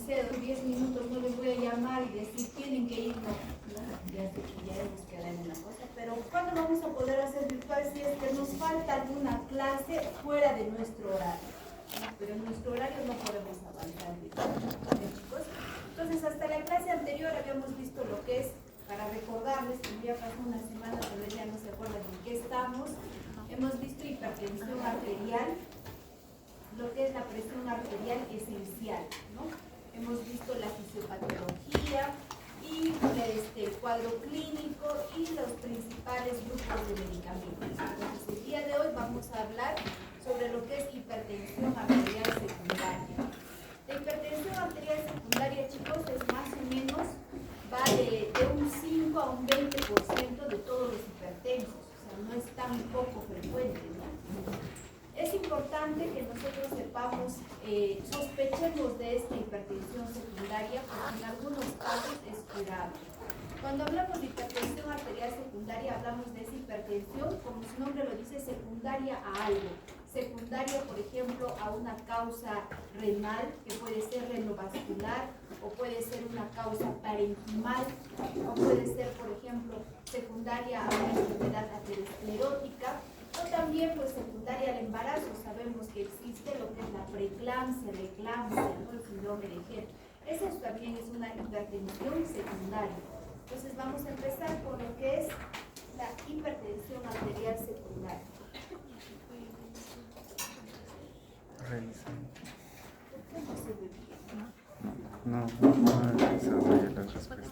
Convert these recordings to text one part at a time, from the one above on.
sé, 10 minutos no les voy a llamar y decir tienen que ir, no, ya sé que ya hemos quedado en una cosa, pero ¿cuándo vamos a poder hacer virtual si es que nos falta alguna clase fuera de nuestro horario? ¿No? Pero en nuestro horario no podemos avanzar, chicos. Entonces, hasta la clase anterior habíamos visto lo que es, para recordarles, que ya pasó una semana, tal vez ya no se acuerdan en qué estamos. Hemos visto hipertensión arterial, lo que es la presión arterial esencial, ¿no? Hemos visto la fisiopatología y el cuadro clínico y los principales grupos de medicamentos. Entonces, el día de hoy vamos a hablar sobre lo que es hipertensión arterial secundaria. La hipertensión arterial secundaria, chicos, es más o menos, va de un 5 a un 20% de todos los hipertensos, o sea, no es tan poco frecuente, ¿no? Es importante que nosotros sepamos, sospechemos de esta hipertensión secundaria, porque en algunos casos es curable. Cuando hablamos de hipertensión arterial secundaria, hablamos de esa hipertensión, como su nombre lo dice, secundaria a algo. Secundaria, por ejemplo, a una causa renal, que puede ser renovascular, o puede ser una causa parenquimal, o puede ser, por ejemplo, secundaria a una enfermedad aterosclerótica, o también pues secundaria al embarazo. Sabemos que existe lo que es la preeclampsia, la eclampsia, ¿no? El síndrome de Hett. Eso también es una hipertensión secundaria. Entonces vamos a empezar con lo que es la hipertensión arterial secundaria. No desarrolla las respuestas.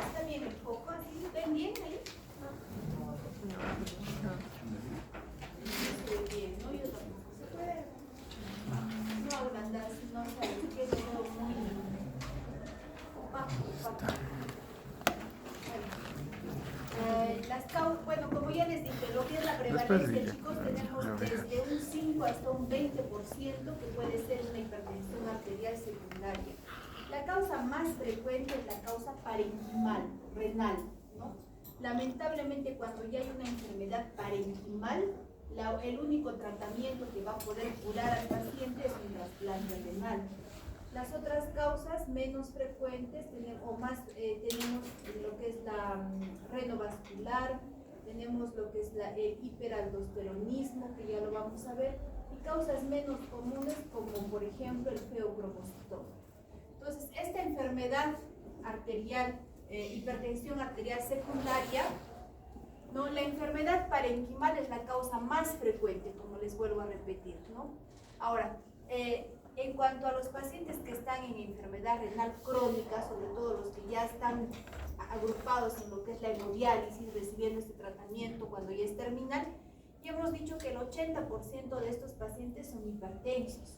¿Está bien el foco? ¿Así? ¿Ven bien ahí? Estoy bien, ¿no? Yo tampoco se puede. No agrandar, no saber que es todo muy opaco. Bueno, como ya les dije, lo que es la prevalencia, chicos, tenemos desde un 5 hasta un 20% que puede ser una hipertensión arterial secundaria. La causa más frecuente es la causa parenquimal, renal, ¿no? Lamentablemente, cuando ya hay una enfermedad parenquimal, el único tratamiento que va a poder curar al paciente es un trasplante renal. Las otras causas menos frecuentes tenemos lo que es la renovascular, tenemos lo que es el hiperaldosteronismo, que ya lo vamos a ver, y causas menos comunes como por ejemplo el feocromocitoma. Entonces, esta enfermedad arterial, hipertensión arterial secundaria, ¿no? La enfermedad parenquimal es la causa más frecuente, como les vuelvo a repetir, ¿no? Ahora, en cuanto a los pacientes que están en enfermedad renal crónica, sobre todo los que ya están agrupados en lo que es la hemodiálisis, recibiendo este tratamiento cuando ya es terminal, ya hemos dicho que el 80% de estos pacientes son hipertensos.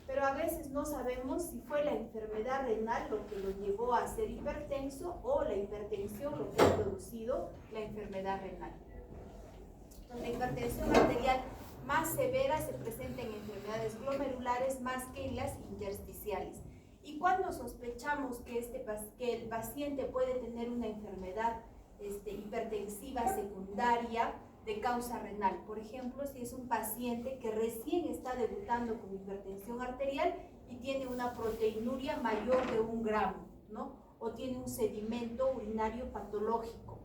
Pero a veces no sabemos si fue la enfermedad renal lo que lo llevó a ser hipertenso o la hipertensión lo que ha producido la enfermedad renal. Entonces, la hipertensión arterial más severa se presenta en enfermedades glomerulares más que en las intersticiales. Y cuando sospechamos que el paciente puede tener una enfermedad hipertensiva secundaria de causa renal, por ejemplo, si es un paciente que recién está debutando con hipertensión arterial y tiene una proteinuria mayor de 1 gramo, ¿no? O tiene un sedimento urinario patológico.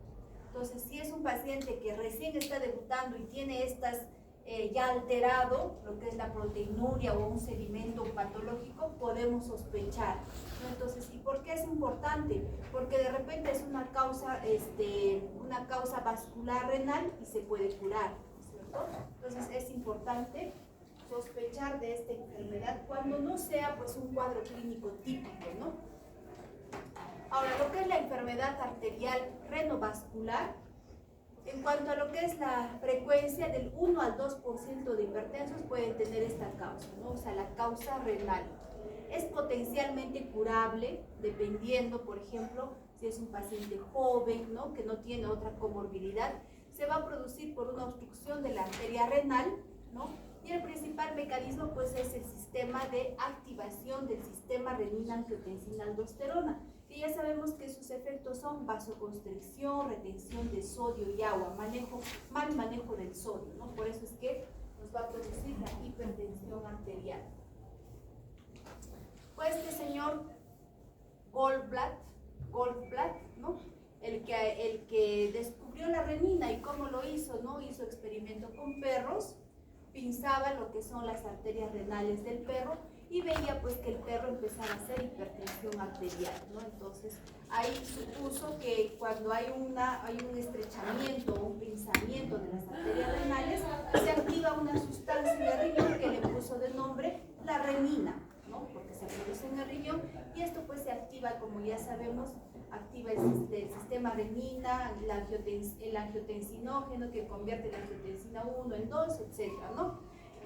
Entonces, si es un paciente que recién está debutando y tiene ya alterado, lo que es la proteinuria o un sedimento patológico, podemos sospechar, ¿no? Entonces, ¿y por qué es importante? Porque de repente es una causa vascular renal y se puede curar, ¿cierto? Entonces, es importante sospechar de esta enfermedad cuando no sea pues un cuadro clínico típico, ¿no? Ahora, lo que es la enfermedad arterial renovascular, en cuanto a lo que es la frecuencia, del 1 al 2% de hipertensos pueden tener esta causa, ¿no? O sea, la causa renal. Es potencialmente curable, dependiendo, por ejemplo, si es un paciente joven, ¿no? Que no tiene otra comorbilidad, se va a producir por una obstrucción de la arteria renal, ¿no? Y el principal mecanismo, pues, es el sistema de activación del sistema renina-angiotensina-aldosterona, que ya sabemos que sus efectos son vasoconstricción, retención de sodio y agua, mal manejo del sodio, ¿no? Por eso es que nos va a producir la hipertensión arterial. Pues este señor Goldblatt, ¿no? El que descubrió la renina y cómo lo hizo, ¿no? Hizo experimento con perros, pinzaba lo que son las arterias renales del perro y veía pues que el perro empezaba a hacer hipertensión arterial, ¿no? Entonces ahí supuso que cuando hay un estrechamiento o un pinzamiento de las arterias renales, se activa una sustancia en el riñón que le puso de nombre la renina, ¿no? Porque se produce en el riñón y esto pues se activa, como ya sabemos, activa el sistema renina, el angiotensinógeno que convierte la angiotensina 1 en 2, etcétera, ¿no?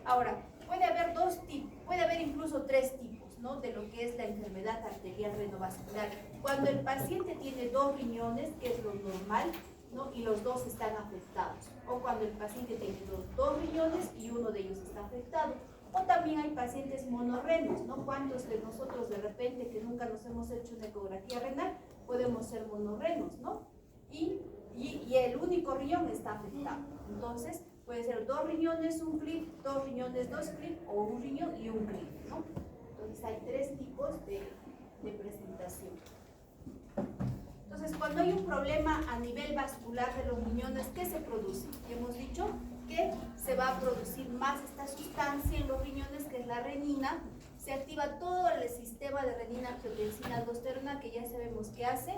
Ahora, puede haber incluso 3 tipos, ¿no? De lo que es la enfermedad arterial renovascular. Cuando el paciente tiene 2 riñones, que es lo normal, ¿no? Y los 2 están afectados. O cuando el paciente tiene 2 riñones y uno de ellos está afectado. O también hay pacientes monorrenos, ¿no? ¿Cuántos de nosotros de repente que nunca nos hemos hecho una ecografía renal podemos ser monorrenos, ¿no? Y el único riñón está afectado. Entonces, puede ser 2 riñones, un clip, 2 riñones, 2 clip, o un riñón y un clip, ¿no? Entonces, hay 3 tipos de presentación. Entonces, cuando hay un problema a nivel vascular de los riñones, ¿qué se produce? Hemos dicho que se va a producir más esta sustancia en los riñones, que es la renina. Se activa todo el sistema de renina, angiotensina, aldosterona, que ya sabemos que hace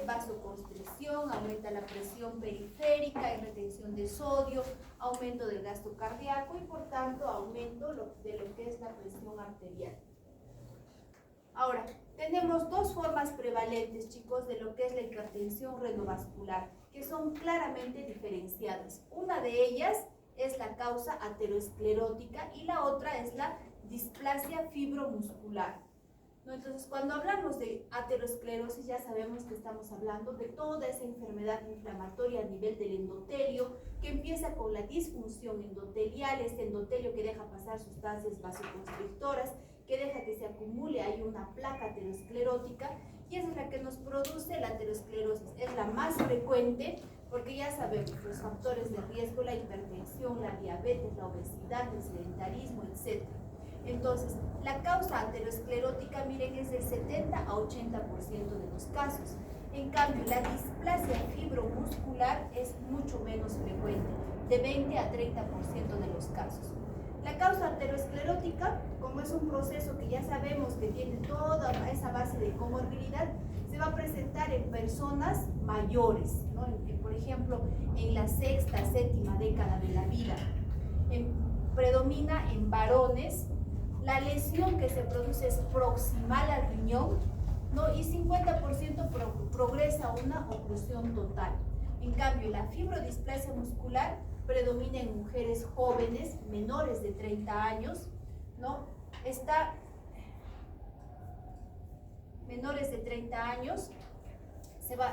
vasoconstricción, aumenta la presión periférica y retención de sodio, aumento del gasto cardíaco y por tanto aumento de lo que es la presión arterial. Ahora, tenemos 2 formas prevalentes, chicos, de lo que es la hipertensión renovascular, que son claramente diferenciadas. Una de ellas es la causa aterosclerótica y la otra es la displasia fibromuscular, ¿no? Entonces, cuando hablamos de aterosclerosis, ya sabemos que estamos hablando de toda esa enfermedad inflamatoria a nivel del endotelio, que empieza con la disfunción endotelial, este endotelio que deja pasar sustancias vasoconstrictoras, que deja que se acumule, hay una placa aterosclerótica, y esa es la que nos produce la aterosclerosis. Es la más frecuente, porque ya sabemos los factores de riesgo, la hipertensión, la diabetes, la obesidad, el sedentarismo, etc. Entonces, la causa aterosclerótica, miren, es del 70 a 80% de los casos. En cambio, la displasia fibromuscular es mucho menos frecuente, de 20 a 30% de los casos. La causa aterosclerótica, como es un proceso que ya sabemos que tiene toda esa base de comorbilidad, se va a presentar en personas mayores, ¿no? Por ejemplo, en la 6ª, 7ª década de la vida. Predomina en varones. La lesión que se produce es proximal al riñón, ¿no? Y 50% progresa a una oclusión total. En cambio, la fibrodisplasia muscular predomina en mujeres jóvenes, menores de 30 años, ¿no? Menores de 30 años,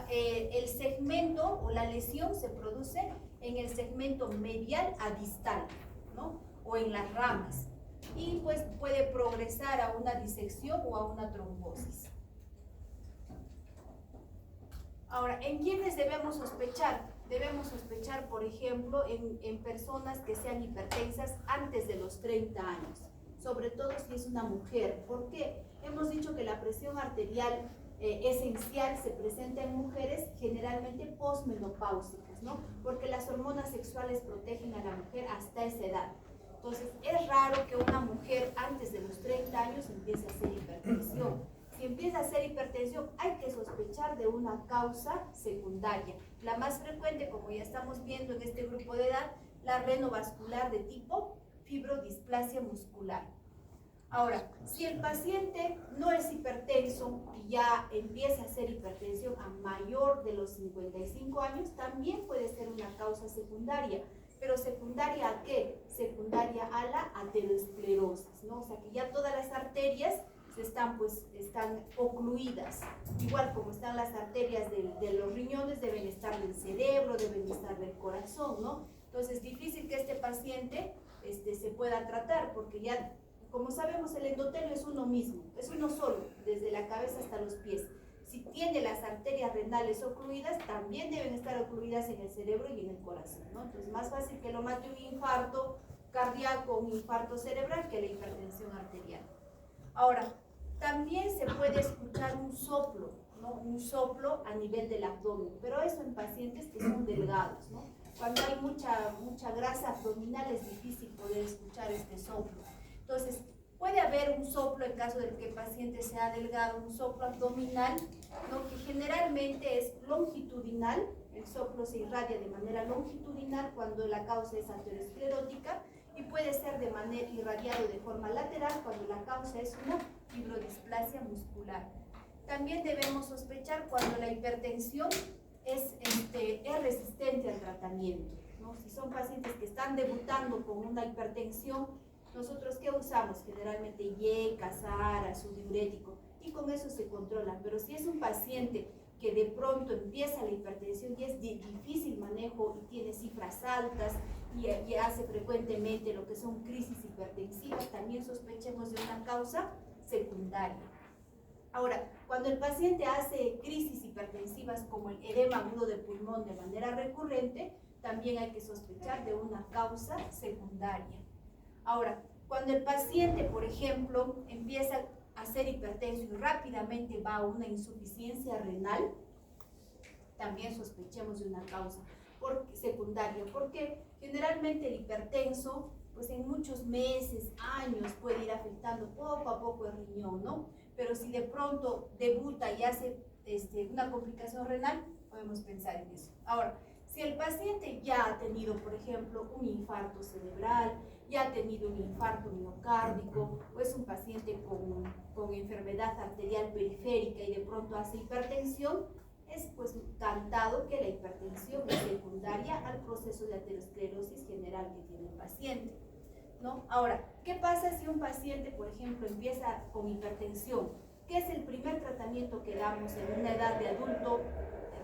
el segmento o la lesión se produce en el segmento medial a distal, ¿no? O en las ramas. Y pues puede progresar a una disección o a una trombosis. Ahora, ¿en quiénes debemos sospechar? Debemos sospechar, por ejemplo, en personas que sean hipertensas antes de los 30 años, sobre todo si es una mujer. ¿Por qué? Hemos dicho que la presión arterial esencial se presenta en mujeres generalmente posmenopáusicas, ¿no? Porque las hormonas sexuales protegen a la mujer hasta esa edad. Entonces, es raro que una mujer antes de los 30 años empiece a hacer hipertensión. Si empieza a hacer hipertensión, hay que sospechar de una causa secundaria. La más frecuente, como ya estamos viendo en este grupo de edad, la renovascular de tipo fibrodisplasia muscular. Ahora, si el paciente no es hipertenso y ya empieza a hacer hipertensión a mayor de los 55 años, también puede ser una causa secundaria. ¿Pero secundaria a qué? Secundaria a la aterosclerosis, ¿no? O sea que ya todas las arterias están ocluidas. Igual como están las arterias de los riñones, deben estar del cerebro, deben estar del corazón, ¿no? Entonces es difícil que este paciente se pueda tratar, porque ya, como sabemos, el endotelio es uno mismo, es uno solo, desde la cabeza hasta los pies. Si tiene las arterias renales ocluidas, también deben estar ocluidas en el cerebro y en el corazón, ¿no? Entonces, más fácil que lo mate un infarto cardíaco o un infarto cerebral que la hipertensión arterial. Ahora, también se puede escuchar un soplo, ¿no? Un soplo a nivel del abdomen, pero eso en pacientes que son delgados, ¿no? Cuando hay mucha grasa abdominal es difícil poder escuchar este soplo. Entonces, puede haber un soplo en caso de que el paciente sea delgado, un soplo abdominal, ¿no? Que generalmente es longitudinal. El soplo se irradia de manera longitudinal cuando la causa es aterosclerótica y puede ser de manera irradiado de forma lateral cuando la causa es una fibrodisplasia muscular. También debemos sospechar cuando la hipertensión es resistente al tratamiento, ¿no? Si son pacientes que están debutando con una hipertensión, nosotros ¿qué usamos? Generalmente YECA, SARA, su diurético, y con eso se controla. Pero si es un paciente que de pronto empieza la hipertensión y es de difícil manejo y tiene cifras altas y hace frecuentemente lo que son crisis hipertensivas, también sospechemos de una causa secundaria. Ahora, cuando el paciente hace crisis hipertensivas como el edema agudo de pulmón de manera recurrente, también hay que sospechar de una causa secundaria. Ahora, cuando el paciente, por ejemplo, empieza a ser hipertenso y rápidamente va a una insuficiencia renal, también sospechemos de una causa secundaria, porque generalmente el hipertenso, pues en muchos meses, años, puede ir afectando poco a poco el riñón, ¿no? Pero si de pronto debuta y hace una complicación renal, podemos pensar en eso. Ahora, si el paciente ya ha tenido, por ejemplo, un infarto cerebral, ya ha tenido un infarto miocárdico, o es un paciente con enfermedad arterial periférica y de pronto hace hipertensión, es pues cantado que la hipertensión es secundaria al proceso de aterosclerosis general que tiene el paciente, ¿no? Ahora, ¿qué pasa si un paciente, por ejemplo, empieza con hipertensión? ¿Qué es el primer tratamiento que damos en una edad de adulto?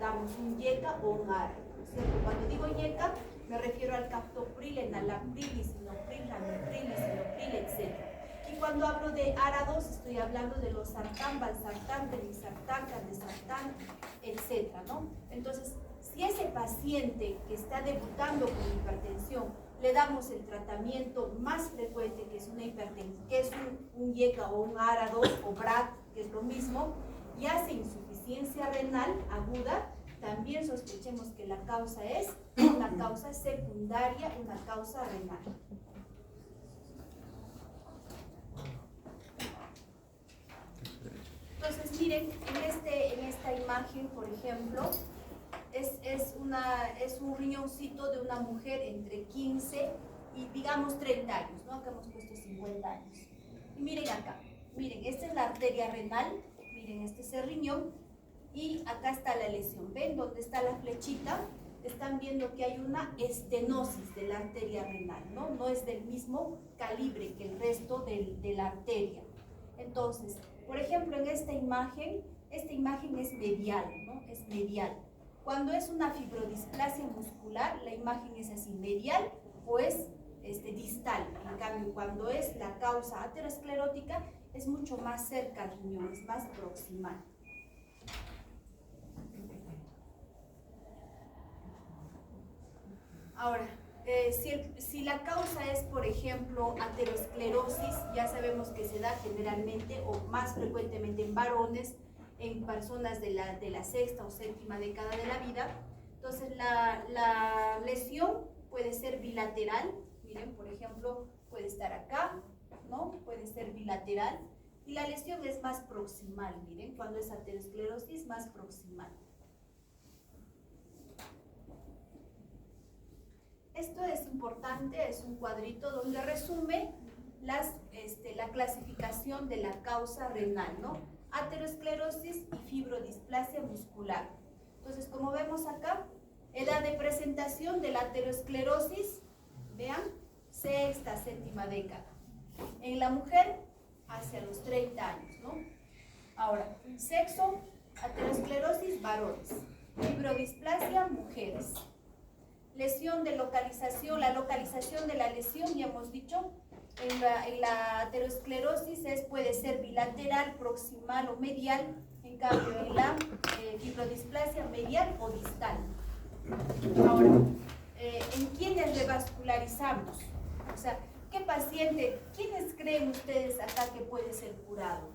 Damos un YECA o un ARA, ¿no es cierto? Cuando digo YECA, me refiero al captopril, enalapril, lisinopril, ramipril, lisinopril, etc. Y cuando hablo de ARA2, estoy hablando de los sartán, valsartán, telmisartán, candesartán, etc., ¿no? Entonces, si ese paciente que está debutando con hipertensión, le damos el tratamiento más frecuente, que es una hipertensión, que es un YECA o un ARA2 o BRAC, que es lo mismo, y hace insuficiencia renal aguda, también sospechemos que la causa es una causa secundaria, una causa renal. Entonces, miren, en esta imagen, por ejemplo, es un riñoncito de una mujer entre 15 y digamos 30 años, ¿no? Acá hemos puesto 50 años. Y miren acá, miren, esta es la arteria renal, miren, este es el riñón, y acá está la lesión. ¿Ven dónde está la flechita? Están viendo que hay una estenosis de la arteria renal, ¿no? No es del mismo calibre que el resto de la arteria. Entonces, por ejemplo, en esta imagen es medial, ¿no? Es medial. Cuando es una fibrodisplasia muscular, la imagen es así, medial o es distal. En cambio, cuando es la causa aterosclerótica, es mucho más cerca al riñón, es más proximal. Ahora, si la causa es, por ejemplo, aterosclerosis, ya sabemos que se da generalmente o más frecuentemente en varones, en personas de la sexta o séptima década de la vida. Entonces, la lesión puede ser bilateral. Miren, por ejemplo, puede estar acá, ¿no? Puede ser bilateral. Y la lesión es más proximal, miren, cuando es aterosclerosis, más proximal. Esto es importante, es un cuadrito donde resume la clasificación de la causa renal, ¿no? Aterosclerosis y fibrodisplasia muscular. Entonces, como vemos acá, edad de presentación de la aterosclerosis, vean, sexta, séptima década. En la mujer, hacia los 30 años, ¿no? Ahora, sexo, aterosclerosis, varones. Fibrodisplasia, mujeres. Lesión de localización, la localización de la lesión, ya hemos dicho, en la aterosclerosis puede ser bilateral, proximal o medial. En En cambio, en la fibrodisplasia medial o distal. Ahora, ¿en quiénes revascularizamos? O sea, ¿qué paciente, quiénes creen ustedes acá que puede ser curado?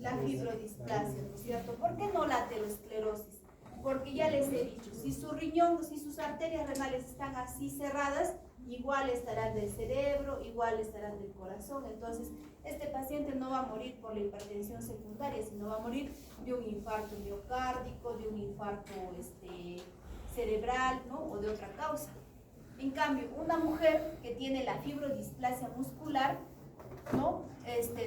La fibrodisplasia, ¿no es cierto? ¿Por qué no la aterosclerosis? Porque ya les he dicho, si su riñón, si sus arterias renales están así cerradas, igual estarán del cerebro, igual estarán del corazón. Entonces, este paciente no va a morir por la hipertensión secundaria, sino va a morir de un infarto miocárdico, de un infarto cerebral, ¿no? O de otra causa. En cambio, una mujer que tiene la fibrodisplasia muscular, ¿no?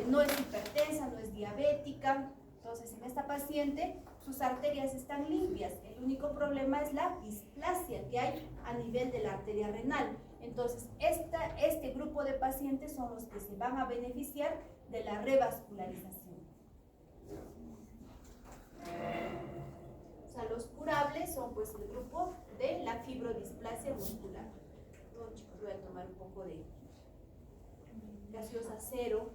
No es hipertensa, no es diabética. Entonces, en esta paciente, sus arterias están limpias. El único problema es la displasia que hay a nivel de la arteria renal. Entonces, este grupo de pacientes son los que se van a beneficiar de la revascularización. O sea, los curables son pues el grupo de la fibrodisplasia muscular. No, chicos, voy a tomar un poco de gaseosa cero.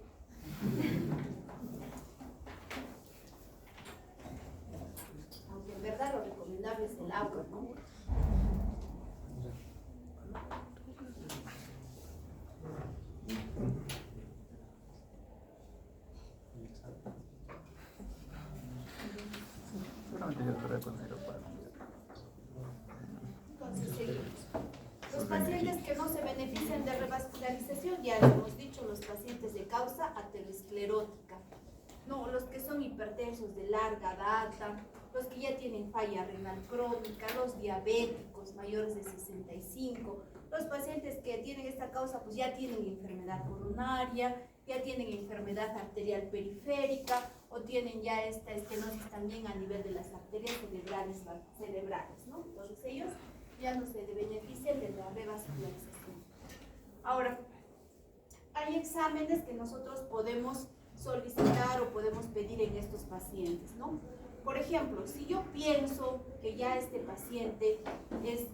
Aunque en verdad lo recomendable es el agua, ¿no? Entonces seguimos. Los pacientes que no se benefician de revascularización, ya lo hemos dicho, los pacientes de causa aterosclerótica, no, los que son hipertensos de larga data, los que ya tienen falla renal crónica, los diabéticos mayores de 65, los pacientes que tienen esta causa pues ya tienen enfermedad coronaria, ya tienen enfermedad arterial periférica o tienen ya esta estenosis también a nivel de las arterias cerebrales, ¿no? Entonces ellos ya no se benefician de la revascularización. Ahora, hay exámenes que nosotros podemos solicitar o podemos pedir en estos pacientes, ¿no? Por ejemplo, si yo pienso que ya este paciente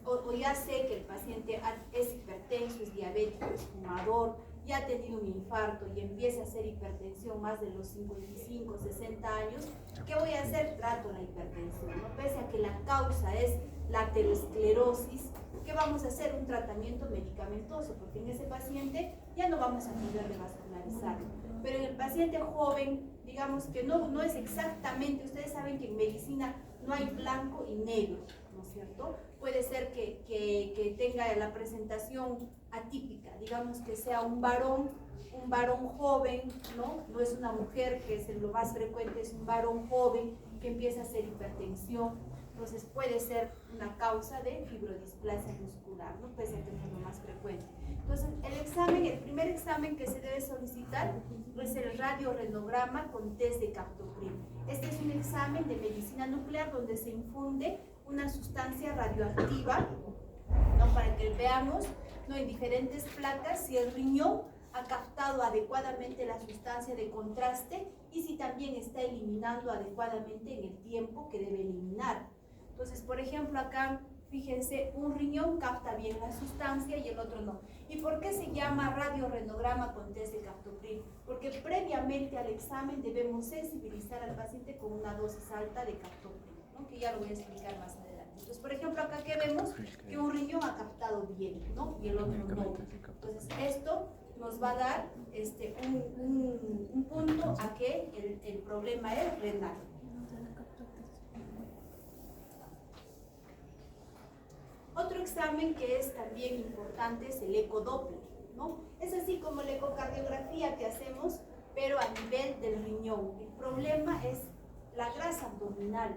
o ya sé que el paciente es hipertenso, es diabético, es fumador, ya ha tenido un infarto y empieza a hacer hipertensión más de los 55, 60 años, ¿qué voy a hacer? Trato la hipertensión, ¿no? Pese a que la causa es la aterosclerosis, ¿qué vamos a hacer? Un tratamiento medicamentoso, porque en ese paciente ya no vamos a poder revascularizarlo. Pero en el paciente joven, digamos que no es exactamente, ustedes saben que en medicina no hay blanco y negro, ¿no es cierto? Puede ser que tenga la presentación atípica, digamos que sea un varón joven, ¿no? No es una mujer, que es lo más frecuente, es un varón joven que empieza a hacer hipertensión. Entonces puede ser una causa de fibrodisplasia muscular, ¿no? Pese a que es lo más frecuente. Entonces el primer examen que se debe solicitar es el radiorenograma con test de captopril. Este es un examen de medicina nuclear donde se infunde una sustancia radioactiva, ¿no? Para que veamos, ¿no? En diferentes placas si el riñón ha captado adecuadamente la sustancia de contraste y si también está eliminando adecuadamente en el tiempo que debe eliminar. Entonces, por ejemplo, acá, fíjense, un riñón capta bien la sustancia y el otro no. ¿Y por qué se llama radiorenograma con test de captopril? Porque previamente al examen debemos sensibilizar al paciente con una dosis alta de captopril, ¿no? Que ya lo voy a explicar más adelante. Entonces, por ejemplo, acá que vemos que un riñón ha captado bien, ¿no? Y el otro no. Entonces, esto nos va a dar un punto a que el problema es renal. Otro examen que es también importante es el ecodoppler, ¿no? Es así como la ecocardiografía que hacemos, pero a nivel del riñón. El problema es la grasa abdominal.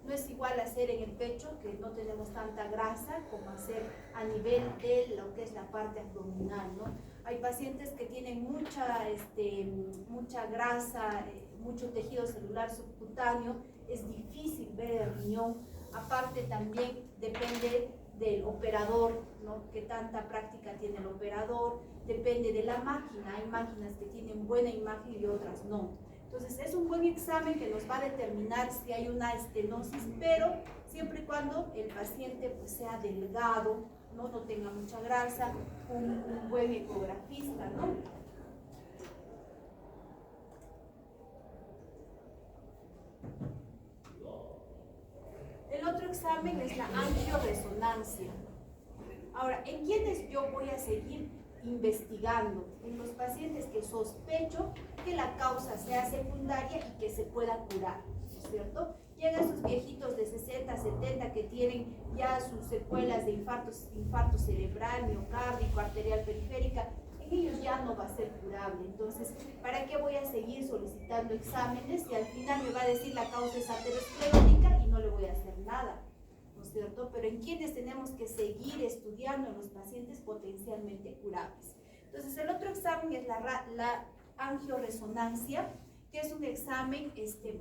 No es igual hacer en el pecho, que no tenemos tanta grasa, como hacer a nivel de lo que es la parte abdominal, ¿no? Hay pacientes que tienen mucha grasa, mucho tejido celular subcutáneo, es difícil ver el riñón. Aparte también depende del operador, ¿no? Qué tanta práctica tiene el operador, depende de la máquina. Hay máquinas que tienen buena imagen y otras no. Entonces es un buen examen que nos va a determinar si hay una estenosis, pero siempre y cuando el paciente pues sea delgado, no tenga mucha grasa, un buen ecografista, ¿no? examen es la angioresonancia. Ahora, ¿en quiénes yo voy a seguir investigando? En los pacientes que sospecho que la causa sea secundaria y que se pueda curar, ¿no es cierto? Y en esos viejitos de 60, 70 que tienen ya sus secuelas de infarto cerebral, miocárdico, arterial periférica, en ellos ya no va a ser curable. Entonces, ¿para qué voy a seguir solicitando exámenes y al final me va a decir la causa es aterosclerótica y no le voy a hacer nada? ¿No es cierto? Pero en quienes tenemos que seguir estudiando en los pacientes potencialmente curables. Entonces, el otro examen es la angioresonancia, que es un examen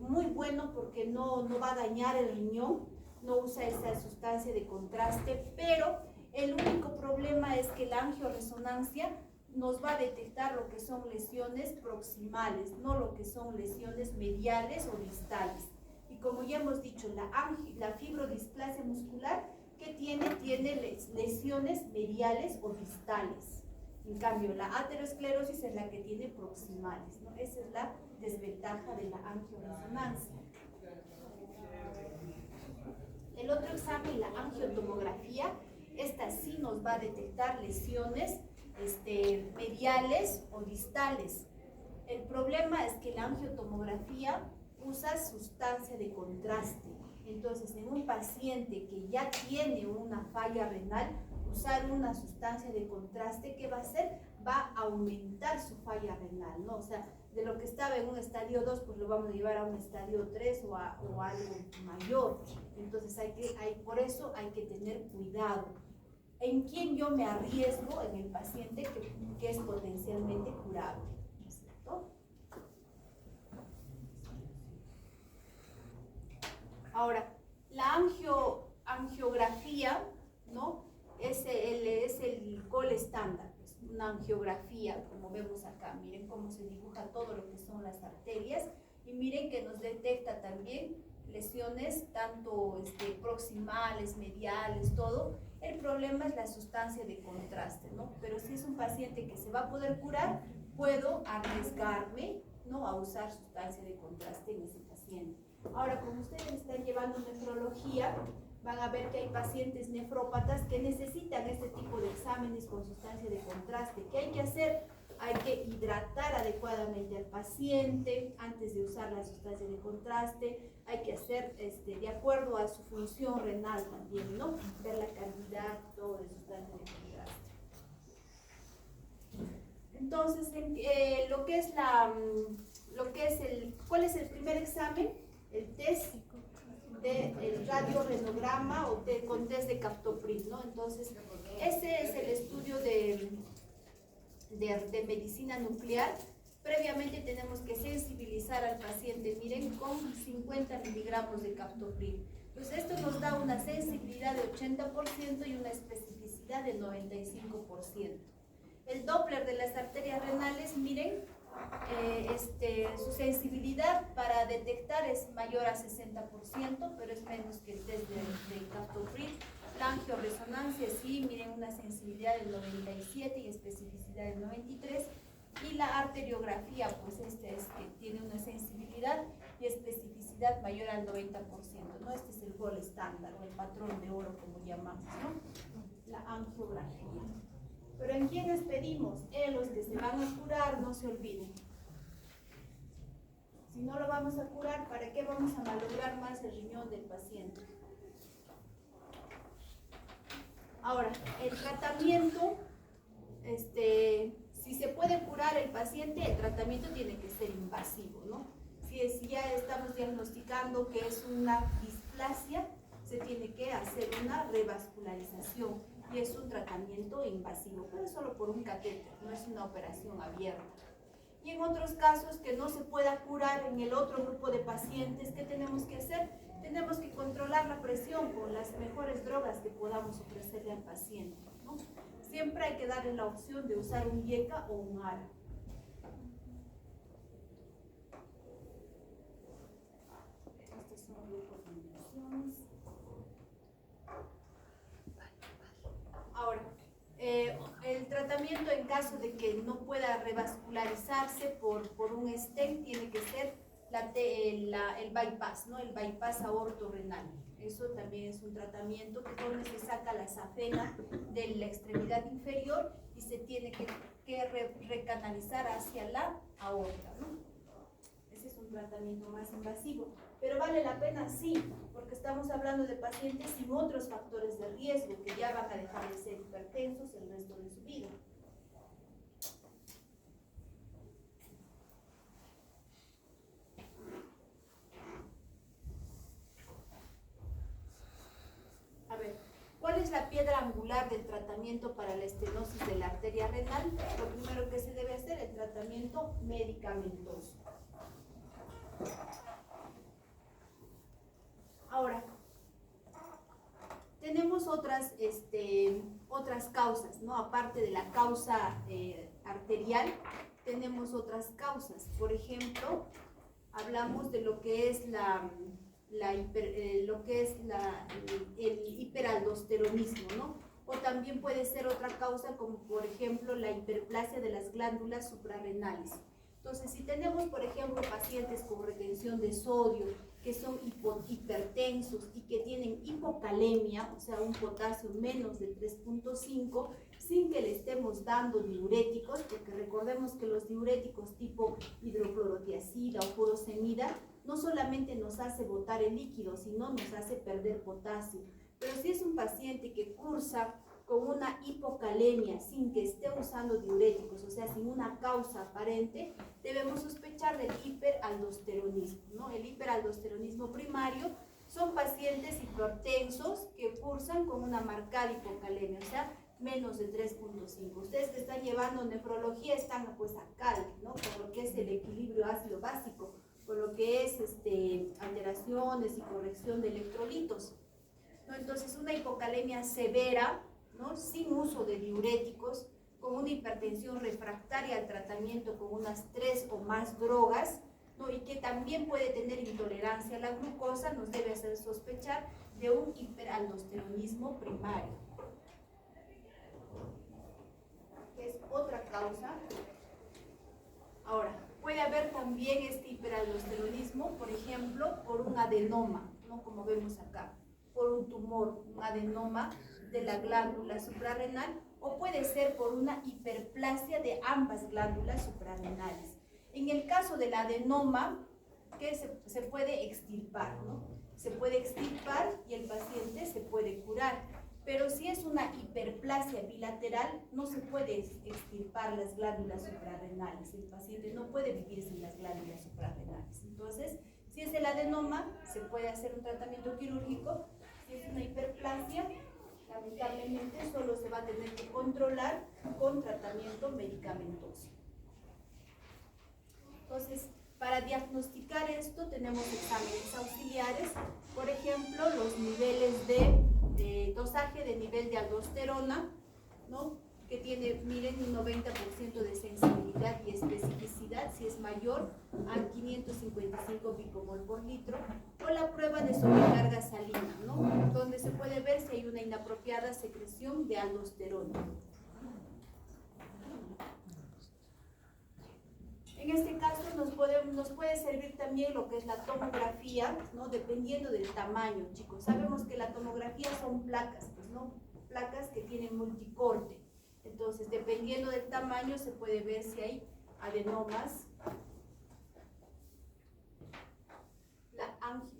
muy bueno porque no va a dañar el riñón, no usa esa sustancia de contraste, pero el único problema es que la angioresonancia nos va a detectar lo que son lesiones proximales, no lo que son lesiones mediales o distales. Y como ya hemos dicho, la fibrodisplasia muscular que tiene lesiones mediales o distales. En cambio, la aterosclerosis es la que tiene proximales, ¿no? Esa es la desventaja de la angioresonancia. El otro examen, la angiotomografía, esta sí nos va a detectar lesiones mediales o distales. El problema es que la angiotomografía usa sustancia de contraste. Entonces, en un paciente que ya tiene una falla renal, usar una sustancia de contraste, ¿qué va a hacer? Va a aumentar su falla renal, ¿no? O sea, de lo que estaba en un estadio 2, pues lo vamos a llevar a un estadio 3 o algo mayor. Entonces, por eso hay que tener cuidado. ¿En quién yo me arriesgo? En el paciente que es potencialmente curable, ¿no es cierto? Ahora, la angiografía, ¿no? Es el gol estándar, pues, una angiografía, como vemos acá. Miren cómo se dibuja todo lo que son las arterias y miren que nos detecta también lesiones tanto proximales, mediales, todo. El problema es la sustancia de contraste, ¿no? Pero si es un paciente que se va a poder curar, puedo arriesgarme, ¿no?, a usar sustancia de contraste en ese paciente. Ahora, como ustedes están llevando nefrología, van a ver que hay pacientes nefrópatas que necesitan este tipo de exámenes con sustancia de contraste. ¿Qué hay que hacer? Hay que hidratar adecuadamente al paciente antes de usar la sustancia de contraste. Hay que hacer de acuerdo a su función renal también, ¿no? Ver la cantidad, todo de sustancia de contraste. Entonces, ¿cuál es el primer examen? El test del radiorenograma o con test de captopril, ¿no? Entonces, ese es el estudio de medicina nuclear. Previamente tenemos que sensibilizar al paciente, miren, con 50 miligramos de captopril. Entonces, esto nos da una sensibilidad de 80% y una especificidad de 95%. El Doppler de las arterias renales, miren, su sensibilidad para detectar es mayor a 60%, pero es menos que el test de captopril. La angioresonancia, sí, miren, una sensibilidad del 97 y especificidad del 93. Y la arteriografía, pues es que tiene una sensibilidad y especificidad mayor al 90%, ¿no? Este es el gol estándar o el patrón de oro, como llamamos, ¿no? La angiografía. Pero ¿en quiénes pedimos? En los que se van a curar, no se olviden. Si no lo vamos a curar, ¿para qué vamos a malograr más el riñón del paciente? Ahora, el tratamiento, si se puede curar el paciente, el tratamiento tiene que ser invasivo, ¿no? Si ya estamos diagnosticando que es una displasia, se tiene que hacer una revascularización y es un tratamiento invasivo, pero solo por un catéter, no es una operación abierta. Y en otros casos que no se pueda curar en el otro grupo de pacientes, ¿qué tenemos que hacer? Tenemos que controlar la presión con las mejores drogas que podamos ofrecerle al paciente, ¿no? Siempre hay que darle la opción de usar un IECA o un ARA. Estas son recomendaciones. Ahora, el tratamiento en caso de que no pueda revascularizarse por un stent tiene que ser el bypass, ¿no? El bypass aortorrenal. Eso también es un tratamiento que donde se saca la safena de la extremidad inferior y se tiene que recanalizar hacia la aorta, ¿no? Ese es un tratamiento más invasivo. Pero vale la pena, sí, porque estamos hablando de pacientes sin otros factores de riesgo que ya van a dejar de ser hipertensos el resto de su vida. A ver, ¿cuál es la piedra angular del tratamiento para la estenosis de la arteria renal? Lo primero que se debe hacer es el tratamiento medicamentoso. Ahora, tenemos otras causas, ¿no? Aparte de la causa arterial, tenemos otras causas. Por ejemplo, hablamos de lo que es el hiperaldosteronismo, ¿no? O también puede ser otra causa como por ejemplo la hiperplasia de las glándulas suprarrenales. Entonces, si tenemos por ejemplo pacientes con retención de sodio, que son hipertensos y que tienen hipocalemia, o sea un potasio menos de 3.5, sin que le estemos dando diuréticos, porque recordemos que los diuréticos tipo hidroclorotiazida o furosemida no solamente nos hace botar el líquido, sino nos hace perder potasio. Pero si es un paciente que cursa con una hipocalemia sin que esté usando diuréticos, o sea, sin una causa aparente, debemos sospechar del hiperaldosteronismo, ¿no? El hiperaldosteronismo primario son pacientes hipertensos que cursan con una marcada hipocalemia, o sea, menos de 3.5. Ustedes que están llevando nefrología están pues acá, ¿no? Con lo que es el equilibrio ácido básico, con lo que es alteraciones y corrección de electrolitos, ¿no? Entonces, una hipocalemia severa, ¿no? Sin uso de diuréticos, con una hipertensión refractaria al tratamiento con unas 3 o más drogas, ¿no? Y que también puede tener intolerancia a la glucosa, nos debe hacer sospechar de un hiperaldosteronismo primario, que es otra causa. Ahora, puede haber también este hiperaldosteronismo, por ejemplo, por un adenoma, ¿no? Como vemos acá, por un tumor, un adenoma de la glándula suprarrenal, o puede ser por una hiperplasia de ambas glándulas suprarrenales. En el caso del adenoma, que se puede extirpar, ¿no? Se puede extirpar y el paciente se puede curar. Pero si es una hiperplasia bilateral, no se puede extirpar las glándulas suprarrenales. El paciente no puede vivir sin las glándulas suprarrenales. Entonces, si es el adenoma, se puede hacer un tratamiento quirúrgico. Si es una hiperplasia, lamentablemente solo se va a tener que controlar con tratamiento medicamentoso. Entonces, para diagnosticar esto tenemos exámenes auxiliares, por ejemplo, los niveles de dosaje de nivel de aldosterona, ¿no? Que tiene, miren, un 90% de sensibilidad y especificidad si es mayor a 555 picomol por litro, o la prueba de sobrecarga salina, ¿no? Donde se puede ver si hay una inapropiada secreción de aldosterona. En este caso nos puede servir también lo que es la tomografía, ¿no? Dependiendo del tamaño, chicos. Sabemos que la tomografía son placas, pues, ¿no? Placas que tienen multicorte. Entonces, dependiendo del tamaño, se puede ver si hay adenomas.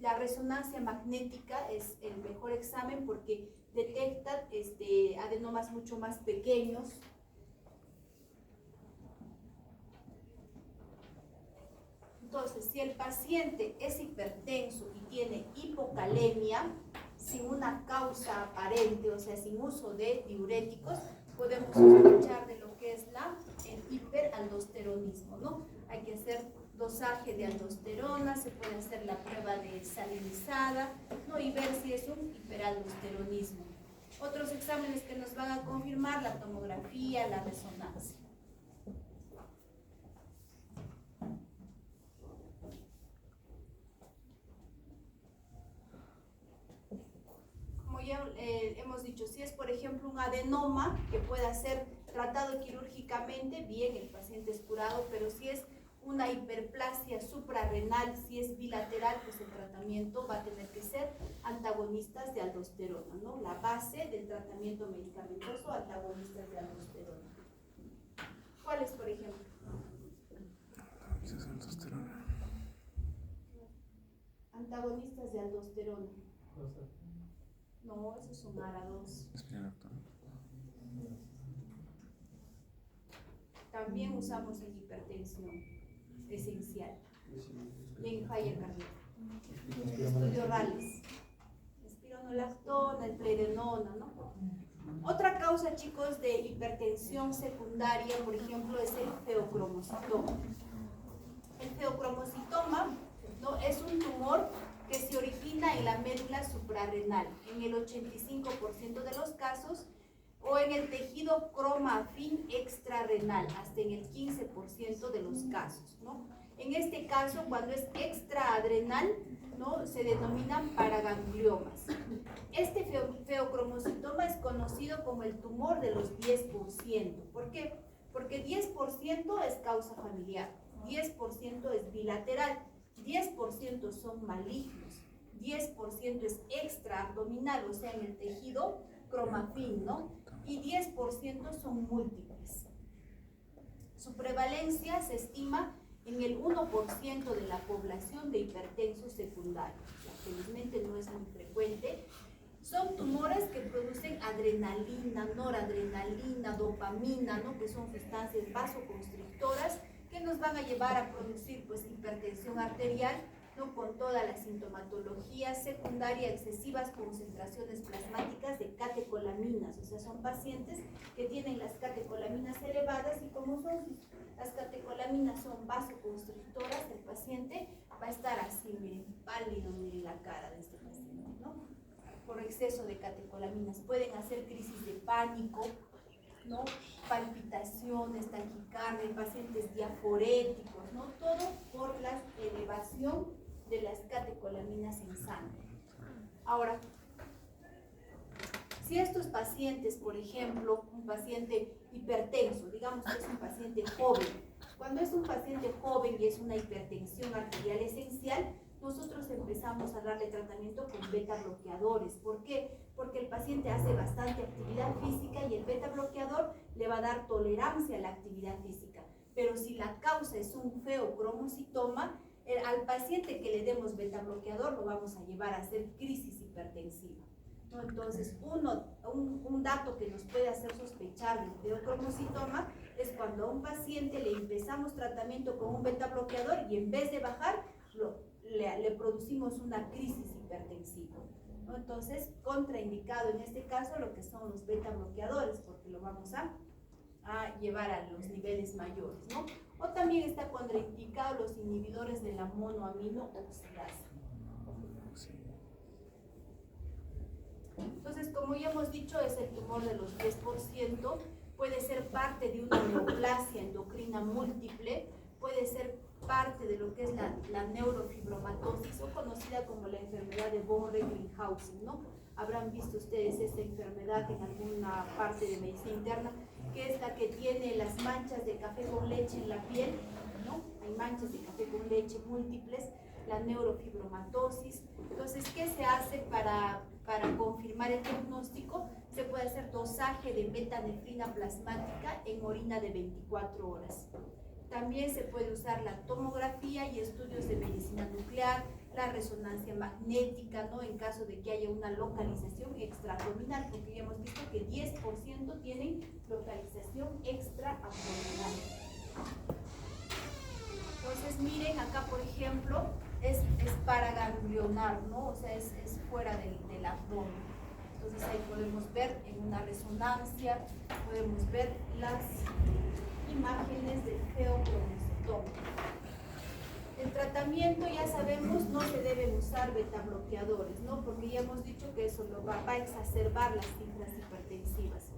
La resonancia magnética es el mejor examen porque detecta adenomas mucho más pequeños. Entonces, si el paciente es hipertenso y tiene hipocalemia, sin una causa aparente, o sea, sin uso de diuréticos, podemos sospechar de lo que es el hiperaldosteronismo, ¿no? Hay que hacer dosaje de aldosterona, se puede hacer la prueba de salinizada, ¿no? Y ver si es un hiperaldosteronismo. Otros exámenes que nos van a confirmar, la tomografía, la resonancia. Ya hemos dicho, si es por ejemplo un adenoma que pueda ser tratado quirúrgicamente, bien, el paciente es curado, pero si es una hiperplasia suprarrenal, si es bilateral, pues el tratamiento va a tener que ser antagonistas de aldosterona, ¿no? La base del tratamiento medicamentoso, antagonistas de aldosterona. ¿Cuáles, por ejemplo? Antagonistas de aldosterona. No, esos son ARA2. También usamos en hipertensión esencial y en falla cardíaca. Estudio RALES, espironolactona, el prednisona, ¿no? Otra causa, chicos, de hipertensión secundaria, por ejemplo, es el feocromocitoma. El feocromocitoma, ¿no?, es un tumor que se origina en la médula suprarrenal, en el 85% de los casos, o en el tejido croma-afín extrarrenal, hasta en el 15% de los casos, ¿no? En este caso, cuando es extraadrenal, ¿no?, se denominan paragangliomas. Este feocromocitoma es conocido como el tumor de los 10%. ¿Por qué? Porque 10% es causa familiar, 10% es bilateral, 10% son malignos, 10% es extraabdominal, o sea, en el tejido cromafín, ¿no? Y 10% son múltiples. Su prevalencia se estima en el 1% de la población de hipertensos secundarios. Felizmente no es muy frecuente. Son tumores que producen adrenalina, noradrenalina, dopamina, ¿no?, que son sustancias vasoconstrictoras que nos van a llevar a producir, pues, hipertensión arterial, ¿no?, con toda la sintomatología secundaria, excesivas concentraciones plasmáticas de catecolaminas. O sea, son pacientes que tienen las catecolaminas elevadas y como las catecolaminas son vasoconstrictoras, el paciente va a estar así, miren, pálido, miren la cara de este paciente, ¿no?, por exceso de catecolaminas. Pueden hacer crisis de pánico, ¿no?, palpitaciones, taquicardia, pacientes diaforéticos, ¿no?, todo por la elevación de las catecolaminas en sangre. Ahora, si estos pacientes, por ejemplo, un paciente hipertenso, digamos que es un paciente joven, cuando es un paciente joven y es una hipertensión arterial esencial, nosotros empezamos a darle tratamiento con beta bloqueadores. ¿Por qué? Porque el paciente hace bastante actividad física y el beta bloqueador le va a dar tolerancia a la actividad física. Pero si la causa es un feocromocitoma, al paciente que le demos beta bloqueador lo vamos a llevar a hacer crisis hipertensiva, ¿no? Entonces, un dato que nos puede hacer sospechar del feocromocitoma es cuando a un paciente le empezamos tratamiento con un beta bloqueador y en vez de bajar, le producimos una crisis hipertensiva, ¿no? Entonces, contraindicado en este caso lo que son los beta bloqueadores, porque lo vamos a llevar a los niveles mayores, ¿no? O también está contraindicado los inhibidores de la monoamino oxidasa. Entonces, como ya hemos dicho, es el tumor de los 10%, puede ser parte de una neoplasia endocrina múltiple, puede ser parte de lo que es la neurofibromatosis, o conocida como la enfermedad de von Recklinghausen, ¿no? Habrán visto ustedes esta enfermedad en alguna parte de medicina interna, que es la que tiene las manchas de café con leche en la piel, ¿no? Hay manchas de café con leche múltiples, la neurofibromatosis. Entonces, ¿qué se hace para confirmar el diagnóstico? Se puede hacer dosaje de metanefrina plasmática en orina de 24 horas. También se puede usar la tomografía y estudios de medicina nuclear, la resonancia magnética, ¿no?, en caso de que haya una localización extraabdominal, porque ya hemos visto que 10% tienen localización extraabdominal. Entonces, miren, acá, por ejemplo, es paraganglionar, ¿no? O sea, es fuera del abdomen. Entonces, ahí podemos ver en una resonancia, podemos ver las imágenes del feocromocitoma. El tratamiento, ya sabemos, no se deben usar beta bloqueadores, ¿no? Porque ya hemos dicho que eso va a exacerbar las cifras hipertensivas.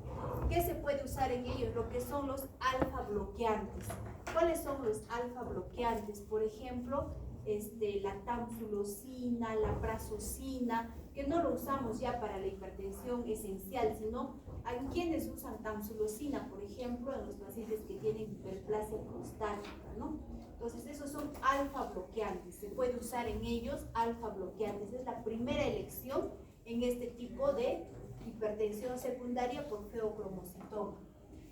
¿Qué se puede usar en ellos? Lo que son los alfa bloqueantes. ¿Cuáles son los alfa bloqueantes? Por ejemplo, la tamsulosina, la prazosina, que no lo usamos ya para la hipertensión esencial, sino hay quienes usan tamsulosina, por ejemplo, en los pacientes que tienen hiperplasia prostática, ¿no? Entonces, esos son alfa bloqueantes. Se puede usar en ellos alfa bloqueantes. Es la primera elección en este tipo de hipertensión secundaria por feocromocitoma.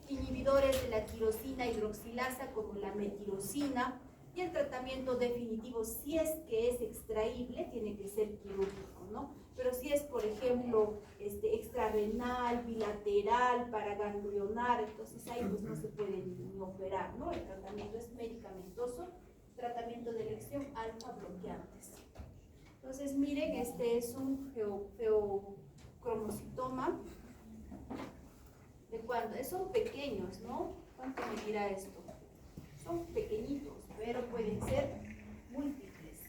Inhibidores de la tirosina hidroxilasa como la metirosina, y el tratamiento definitivo, si es que es extraíble, tiene que ser quirúrgico, ¿no? Pero si es, por ejemplo, extrarrenal, bilateral, paraganglionar, entonces ahí pues no se puede ni operar, ¿no? El tratamiento es medicamentoso, tratamiento de elección alfa bloqueantes. Entonces miren, este es un feocromocitoma. ¿De cuándo? Son pequeños, ¿no? ¿Cuánto medirá esto? Son pequeñitos, pero pueden ser múltiples.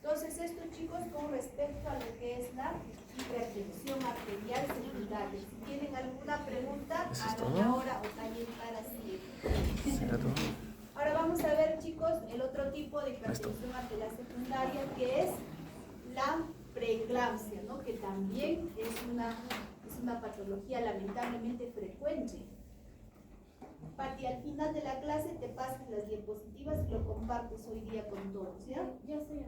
Entonces, esto, chicos, con respecto a lo que es la hipertensión arterial secundaria. Si tienen alguna pregunta, háganla ahora o también para seguir. Ahora vamos a ver, chicos, el otro tipo de hipertensión arterial secundaria, que es la preeclampsia, ¿no? Que también es una patología lamentablemente frecuente. Pati, al final de la clase te pasas las diapositivas y lo compartes hoy día con todos, ¿ya? Ya sé.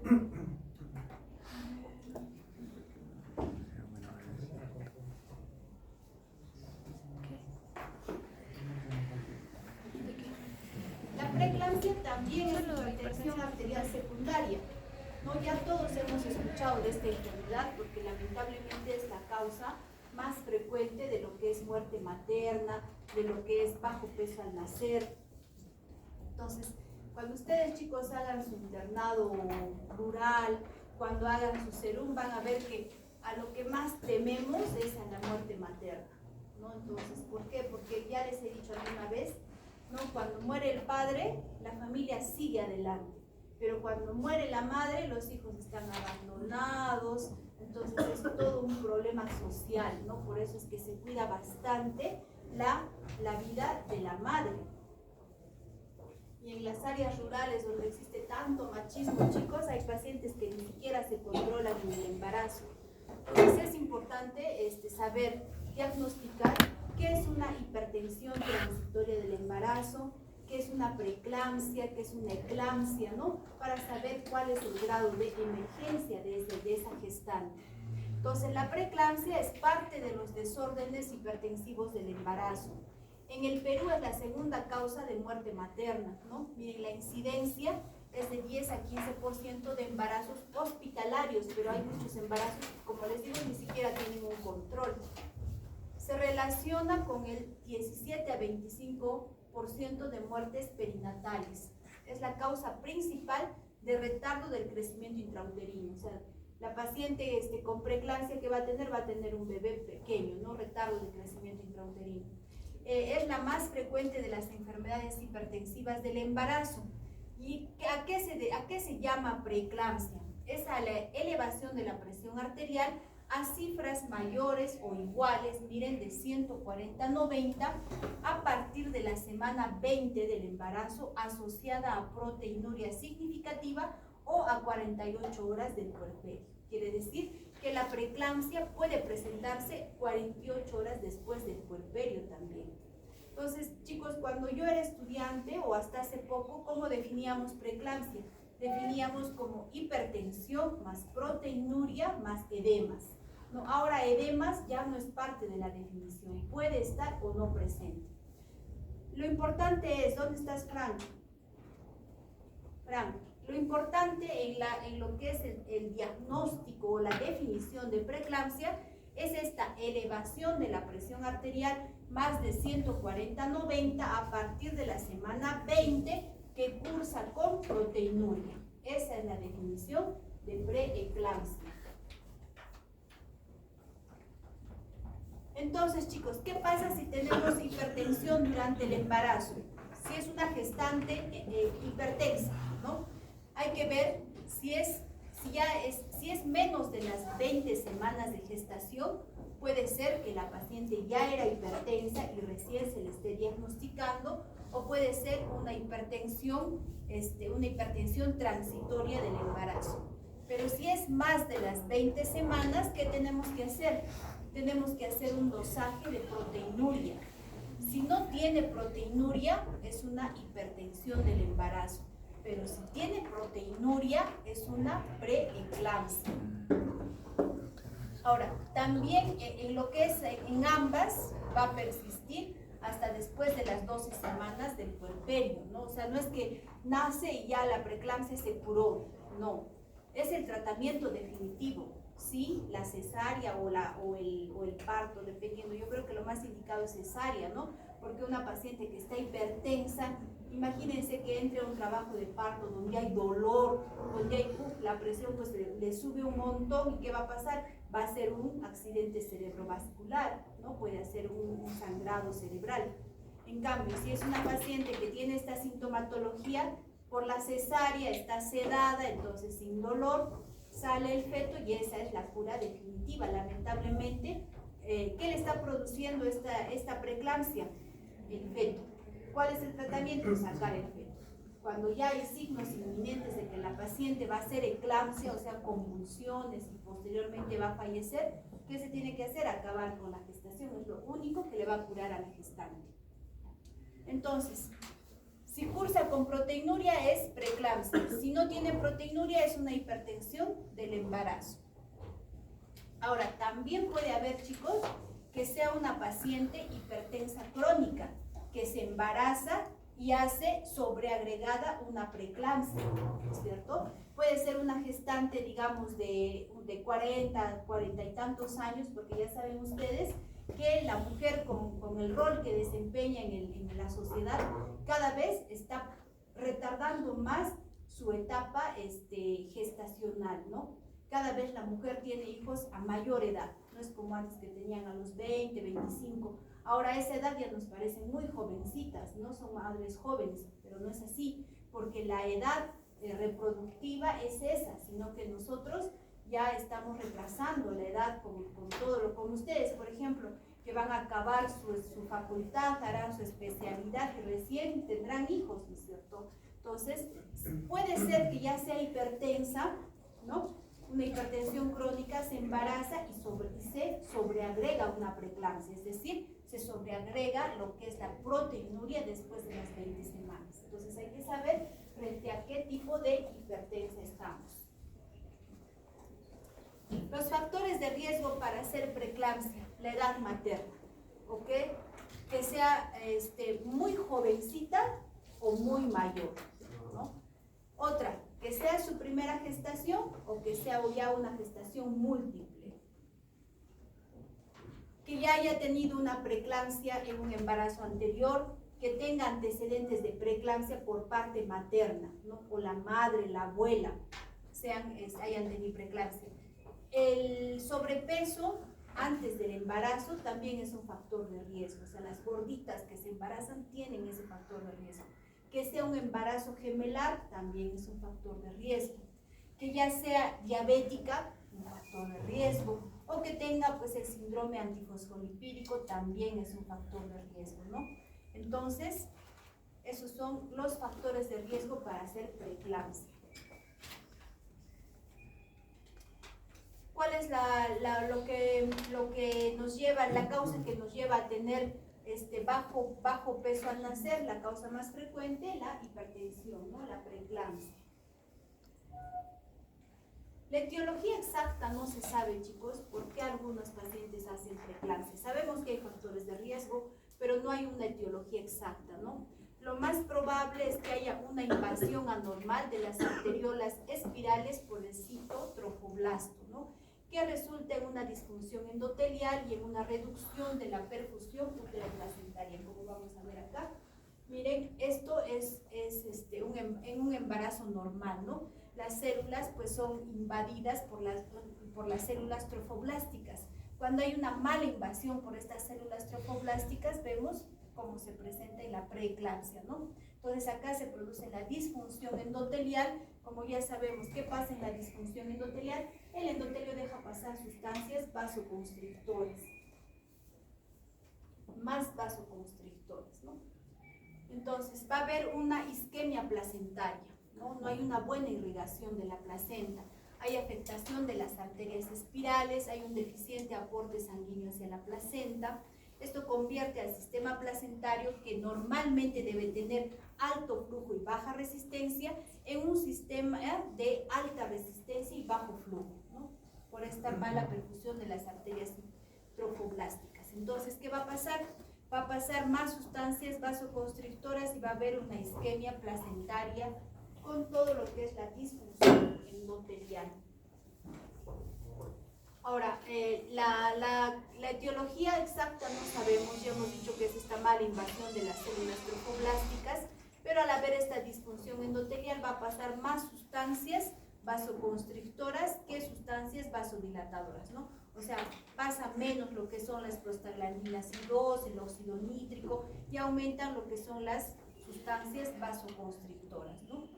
La preeclampsia también es hipertensión arterial secundaria. No, ya todos hemos escuchado de esta enfermedad porque lamentablemente es la causa más frecuente de lo que es muerte materna, de lo que es bajo peso al nacer. Entonces, cuando ustedes, chicos, hagan su internado rural, cuando hagan su serum, van a ver que a lo que más tememos es a la muerte materna, ¿no? Entonces, ¿por qué? Porque ya les he dicho alguna vez, ¿no? Cuando muere el padre, la familia sigue adelante, pero cuando muere la madre, los hijos están abandonados. Entonces es todo un problema social, ¿no? Por eso es que se cuida bastante la vida de la madre. Y en las áreas rurales donde existe tanto machismo, chicos, hay pacientes que ni siquiera se controlan en el embarazo. Entonces es importante saber diagnosticar qué es una hipertensión transitoria del embarazo, qué es una preeclampsia, qué es una eclampsia, ¿no? Para saber cuál es el grado de emergencia de esa gestante. Entonces, la preeclampsia es parte de los desórdenes hipertensivos del embarazo. En el Perú es la segunda causa de muerte materna, ¿no? Miren, la incidencia es de 10 a 15% de embarazos hospitalarios, pero hay muchos embarazos que, como les digo, ni siquiera tienen un control. Se relaciona con el 17 a 25% de muertes perinatales. Es la causa principal de retardo del crecimiento intrauterino. O sea, la paciente con preeclampsia que va a tener un bebé pequeño, ¿no? Retardo del crecimiento intrauterino. Es la más frecuente de las enfermedades hipertensivas del embarazo. ¿Y a qué se llama preeclampsia? Es a la elevación de la presión arterial a cifras mayores o iguales, miren, de 140/90 a partir de la semana 20 del embarazo, asociada a proteinuria significativa o a 48 horas del puerperio. Quiere decir que la preeclampsia puede presentarse 48 horas después del puerperio también. Entonces, chicos, cuando yo era estudiante o hasta hace poco, ¿cómo definíamos preeclampsia? Definíamos como hipertensión más proteinuria más edemas. No, ahora edemas ya no es parte de la definición, puede estar o no presente. Lo importante es, ¿dónde estás, Frank? Frank, lo importante en lo que es el diagnóstico o la definición de preeclampsia es esta elevación de la presión arterial más de 140/90 a partir de la semana 20 que cursa con proteinuria. Esa es la definición de preeclampsia. Entonces, chicos, ¿qué pasa si tenemos hipertensión durante el embarazo? Si es una gestante hipertensa, ¿no? Hay que ver si es menos de las 20 semanas de gestación, puede ser que la paciente ya era hipertensa y recién se le esté diagnosticando, o puede ser una hipertensión transitoria del embarazo. Pero si es más de las 20 semanas, ¿qué tenemos que hacer? Tenemos que hacer un dosaje de proteinuria. Si no tiene proteinuria, es una hipertensión del embarazo. Pero si tiene proteinuria, es una preeclampsia. Ahora, también en lo que es en ambas va a persistir hasta después de las 12 semanas del puerperio, ¿no? O sea, no es que nace y ya la preeclampsia se curó, no. Es el tratamiento definitivo, ¿sí? La cesárea o el parto, dependiendo. Yo creo que lo más indicado es cesárea, ¿no? Porque una paciente que está hipertensa, imagínense que entre a un trabajo de parto donde hay dolor, donde hay la presión, pues le sube un montón. ¿Y qué va a pasar? Va a ser un accidente cerebrovascular, ¿no? Puede hacer un sangrado cerebral. En cambio, si es una paciente que tiene esta sintomatología, por la cesárea está sedada, entonces sin dolor, sale el feto y esa es la cura definitiva. Lamentablemente, ¿qué le está produciendo esta preeclampsia? El feto. ¿Cuál es el tratamiento? Sacar el feto. Cuando ya hay signos inminentes de que la paciente va a hacer eclampsia, o sea, convulsiones y posteriormente va a fallecer, ¿qué se tiene que hacer? Acabar con la gestación. Es lo único que le va a curar a la gestante. Entonces, si cursa con proteinuria es preeclampsia. Si no tiene proteinuria es una hipertensión del embarazo. Ahora, también puede haber, chicos, que sea una paciente hipertensa crónica, que se embaraza y hace sobreagregada una preeclampsia, ¿cierto? Puede ser una gestante, digamos, de 40 y tantos años, porque ya saben ustedes que la mujer con el rol que desempeña en la sociedad cada vez está retardando más su etapa gestacional, ¿no? Cada vez la mujer tiene hijos a mayor edad, no es como antes que tenían a los 20, 25. Ahora a esa edad ya nos parecen muy jovencitas, no son madres jóvenes, pero no es así, porque la edad reproductiva es esa, sino que nosotros ya estamos retrasando la edad con todo lo, como ustedes, por ejemplo, que van a acabar su facultad, harán su especialidad y recién tendrán hijos, ¿no es cierto? Entonces, puede ser que ya sea hipertensa, ¿no? Una hipertensión crónica, se embaraza y se sobreagrega una preeclampsia, es decir, se sobreagrega lo que es la proteinuria después de las 20 semanas. Entonces hay que saber frente a qué tipo de hipertensa estamos. Los factores de riesgo para hacer preeclampsia, la edad materna, ¿ok? Que sea muy jovencita o muy mayor, ¿no? Otra, que sea su primera gestación o que sea ya una gestación múltiple. Que ya haya tenido una preeclampsia en un embarazo anterior, que tenga antecedentes de preeclampsia por parte materna, ¿no? O la madre, la abuela, hayan tenido preeclampsia. El sobrepeso antes del embarazo también es un factor de riesgo, o sea, las gorditas que se embarazan tienen ese factor de riesgo. Que sea un embarazo gemelar también es un factor de riesgo. Que ya sea diabética, un factor de riesgo. O que tenga pues el síndrome antifosfolipídico también es un factor de riesgo, ¿no? Entonces, esos son los factores de riesgo para hacer preeclampsia. ¿Cuál es lo que nos lleva, la causa que nos lleva a tener bajo peso al nacer? La causa más frecuente, la hipertensión, ¿no? La preeclampsia. La etiología exacta no se sabe, chicos, por qué algunos pacientes hacen preeclampsia. Sabemos que hay factores de riesgo, pero no hay una etiología exacta, ¿no? Lo más probable es que haya una invasión anormal de las arteriolas espirales por el citotrofoblasto, ¿no? Que resulta en una disfunción endotelial y en una reducción de la perfusión uteroplacentaria, como vamos a ver acá. Miren, esto es en un embarazo normal, ¿no? Las células pues son invadidas por las células trofoblásticas. Cuando hay una mala invasión por estas células trofoblásticas, vemos cómo se presenta en la preeclampsia, ¿no? Entonces acá se produce la disfunción endotelial. Como ya sabemos, ¿qué pasa en la disfunción endotelial? El endotelio deja pasar sustancias vasoconstrictores, más vasoconstrictores, ¿no? Entonces va a haber una isquemia placentaria, ¿no? No hay una buena irrigación de la placenta, hay afectación de las arterias espirales, hay un deficiente aporte sanguíneo hacia la placenta. Esto convierte al sistema placentario, que normalmente debe tener alto flujo y baja resistencia, en un sistema de alta resistencia y bajo flujo, ¿no? Por esta mala perfusión de las arterias trofoblásticas. Entonces, ¿qué va a pasar? Va a pasar más sustancias vasoconstrictoras y va a haber una isquemia placentaria con todo lo que es la disfunción endotelial. Ahora, la etiología exacta no sabemos, ya hemos dicho que es esta mala invasión de las células trofoblásticas, pero al haber esta disfunción endotelial va a pasar más sustancias vasoconstrictoras que sustancias vasodilatadoras, ¿no? O sea, pasa menos lo que son las prostaglandinas I2, el óxido nítrico, y aumentan lo que son las sustancias vasoconstrictoras, ¿no?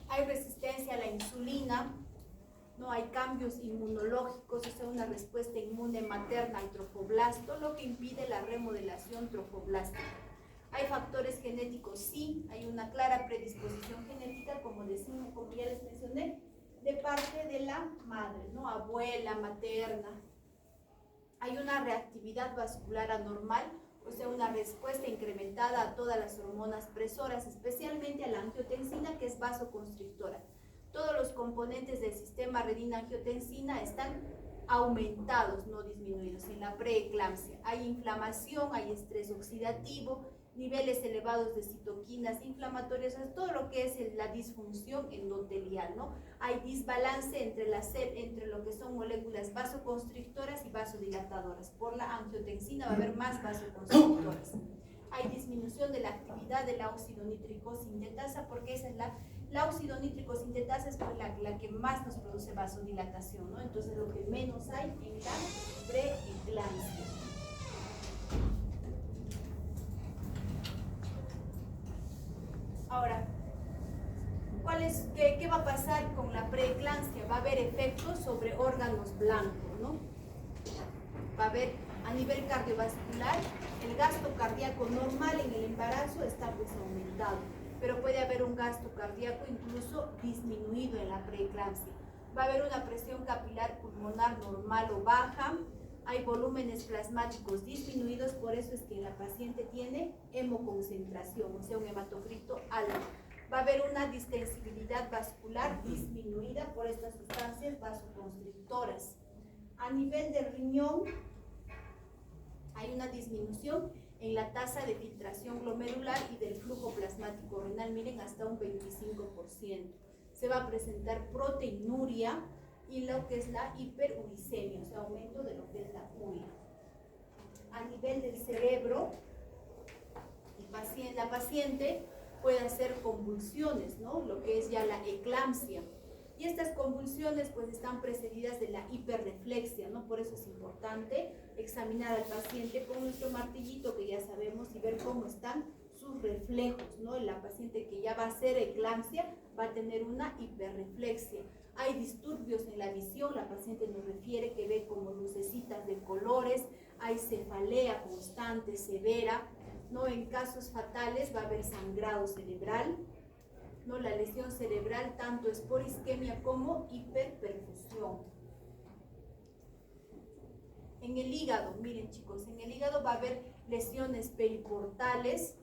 Hay resistencia a la insulina, no hay cambios inmunológicos, o sea, una respuesta inmune materna al trofoblasto, lo que impide la remodelación trofoblástica. Hay factores genéticos, sí, hay una clara predisposición genética, como decimos, como ya les mencioné, de parte de la madre, ¿no? Abuela, materna. Hay una reactividad vascular anormal, o sea, una respuesta incrementada a todas las hormonas presoras, especialmente a la angiotensina, que es vasoconstrictora. Todos los componentes del sistema renina-angiotensina están aumentados, no disminuidos, en la preeclampsia. Hay inflamación, hay estrés oxidativo, niveles elevados de citoquinas inflamatorias, todo lo que es la disfunción endotelial, ¿no? Hay desbalance entre lo que son moléculas vasoconstrictoras y vasodilatadoras. Por la angiotensina va a haber más vasoconstrictoras. Hay disminución de la actividad de la óxido nítrico sintetasa, porque esa es la óxido nítrico sintetasa es la que más nos produce vasodilatación, ¿no? Entonces lo que menos hay en la preeclampsia. Ahora, ¿qué va a pasar con la preeclampsia? Va a haber efectos sobre órganos blancos, ¿no? Va a haber a nivel cardiovascular, el gasto cardíaco normal en el embarazo está pues aumentado, pero puede haber un gasto cardíaco incluso disminuido en la preeclampsia. Va a haber una presión capilar pulmonar normal o baja, hay volúmenes plasmáticos disminuidos, por eso es que la paciente tiene hemoconcentración, o sea, un hematocrito alto. Va a haber una distensibilidad vascular disminuida por estas sustancias vasoconstrictoras. A nivel del riñón, hay una disminución en la tasa de filtración glomerular y del flujo plasmático renal, miren, hasta un 25%. Se va a presentar proteinuria y lo que es la hiperuricemia, o sea, aumento de lo que es la urea. A nivel del cerebro, la paciente puede hacer convulsiones, ¿no? Lo que es ya la eclampsia. Y estas convulsiones pues están precedidas de la hiperreflexia, ¿no? Por eso es importante examinar al paciente con nuestro martillito, que ya sabemos, y ver cómo están sus reflejos, ¿no? La paciente que ya va a hacer eclampsia va a tener una hiperreflexia. Hay disturbios en la visión, la paciente nos refiere que ve como lucecitas de colores, hay cefalea constante, severa, ¿no? En casos fatales va a haber sangrado cerebral, ¿no? La lesión cerebral tanto es por isquemia como hiperperfusión. En el hígado, miren chicos, en el hígado va a haber lesiones periportales,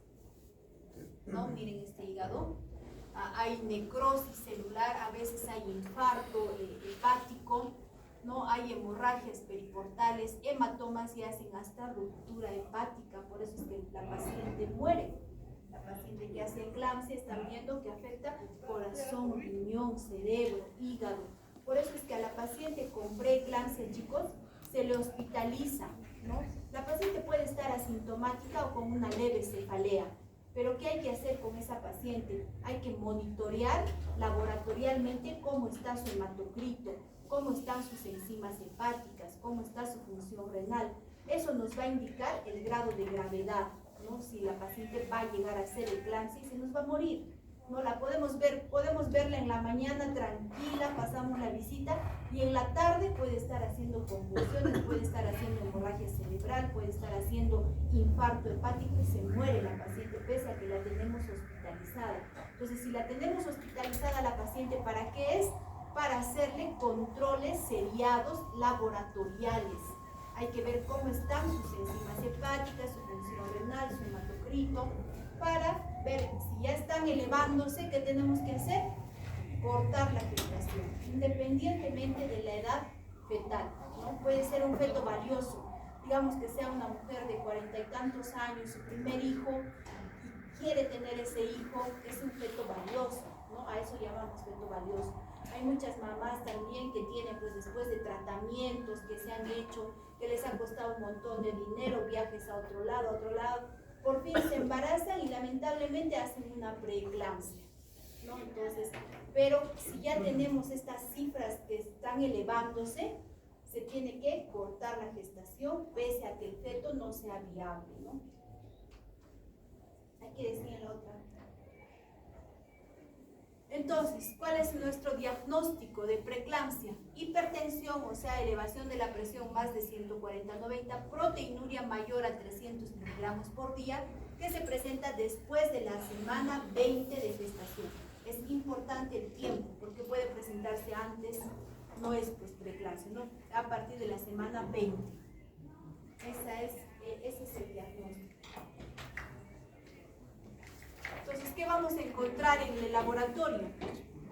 ¿no? Miren este hígado. Hay necrosis celular, a veces hay infarto hepático, ¿no? Hay hemorragias periportales, hematomas y hacen hasta ruptura hepática, por eso es que la paciente muere. La paciente que hace eclampsia están viendo que afecta corazón, riñón, cerebro, hígado. Por eso es que a la paciente con preeclampsia, chicos, se le hospitaliza, ¿no? La paciente puede estar asintomática o con una leve cefalea. Pero ¿qué hay que hacer con esa paciente? Hay que monitorear laboratorialmente cómo está su hematocrito, cómo están sus enzimas hepáticas, cómo está su función renal. Eso nos va a indicar el grado de gravedad, ¿no? Si la paciente va a llegar a hacer eclampsia y se nos va a morir, ¿no? La podemos verla en la mañana tranquila, pasamos la visita, y en la tarde puede estar haciendo convulsiones, puede estar haciendo hemorragia cerebral, puede estar haciendo infarto hepático y se muere la paciente pese a que la tenemos hospitalizada. Entonces, si la tenemos hospitalizada la paciente, ¿para qué es? para hacerle controles seriados laboratoriales. Hay que ver cómo están sus enzimas hepáticas, su función renal, su hematocrito, para ver si ya están elevándose. ¿Qué tenemos que hacer? Cortar la gestación, independientemente de la edad fetal, ¿no? Puede ser un feto valioso, digamos que sea una mujer de 40 y tantos años, su primer hijo, y quiere tener ese hijo, es un feto valioso, ¿no? A eso llamamos feto valioso. Hay muchas mamás también que tienen, pues después de tratamientos que se han hecho, que les ha costado un montón de dinero, viajes a otro lado, por fin se embarazan y lamentablemente hacen una preeclampsia, ¿no? Entonces, pero si ya tenemos estas cifras que están elevándose, se tiene que cortar la gestación pese a que el feto no sea viable, ¿no? Hay que decir en la otra. Entonces, ¿cuál es nuestro diagnóstico de preeclampsia? Hipertensión, o sea, elevación de la presión más de 140/90, proteinuria mayor a 300 miligramos por día, que se presenta después de la semana 20 de gestación. Es importante el tiempo, porque puede presentarse antes, no es pues preeclampsia, ¿no? A partir de la semana 20. Ese es el diagnóstico. Entonces, ¿qué vamos a encontrar en el laboratorio?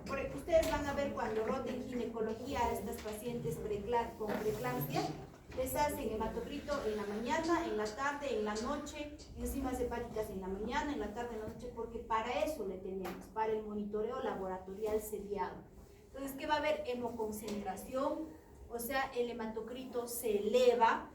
Porque ustedes van a ver cuando roten ginecología a estas pacientes con preeclampsia, les hacen hematocrito en la mañana, en la tarde, en la noche, enzimas hepáticas en la mañana, en la tarde, en la noche, porque para eso le tenemos, para el monitoreo laboratorial seriado. Entonces, ¿qué va a haber? Hemoconcentración, o sea, el hematocrito se eleva,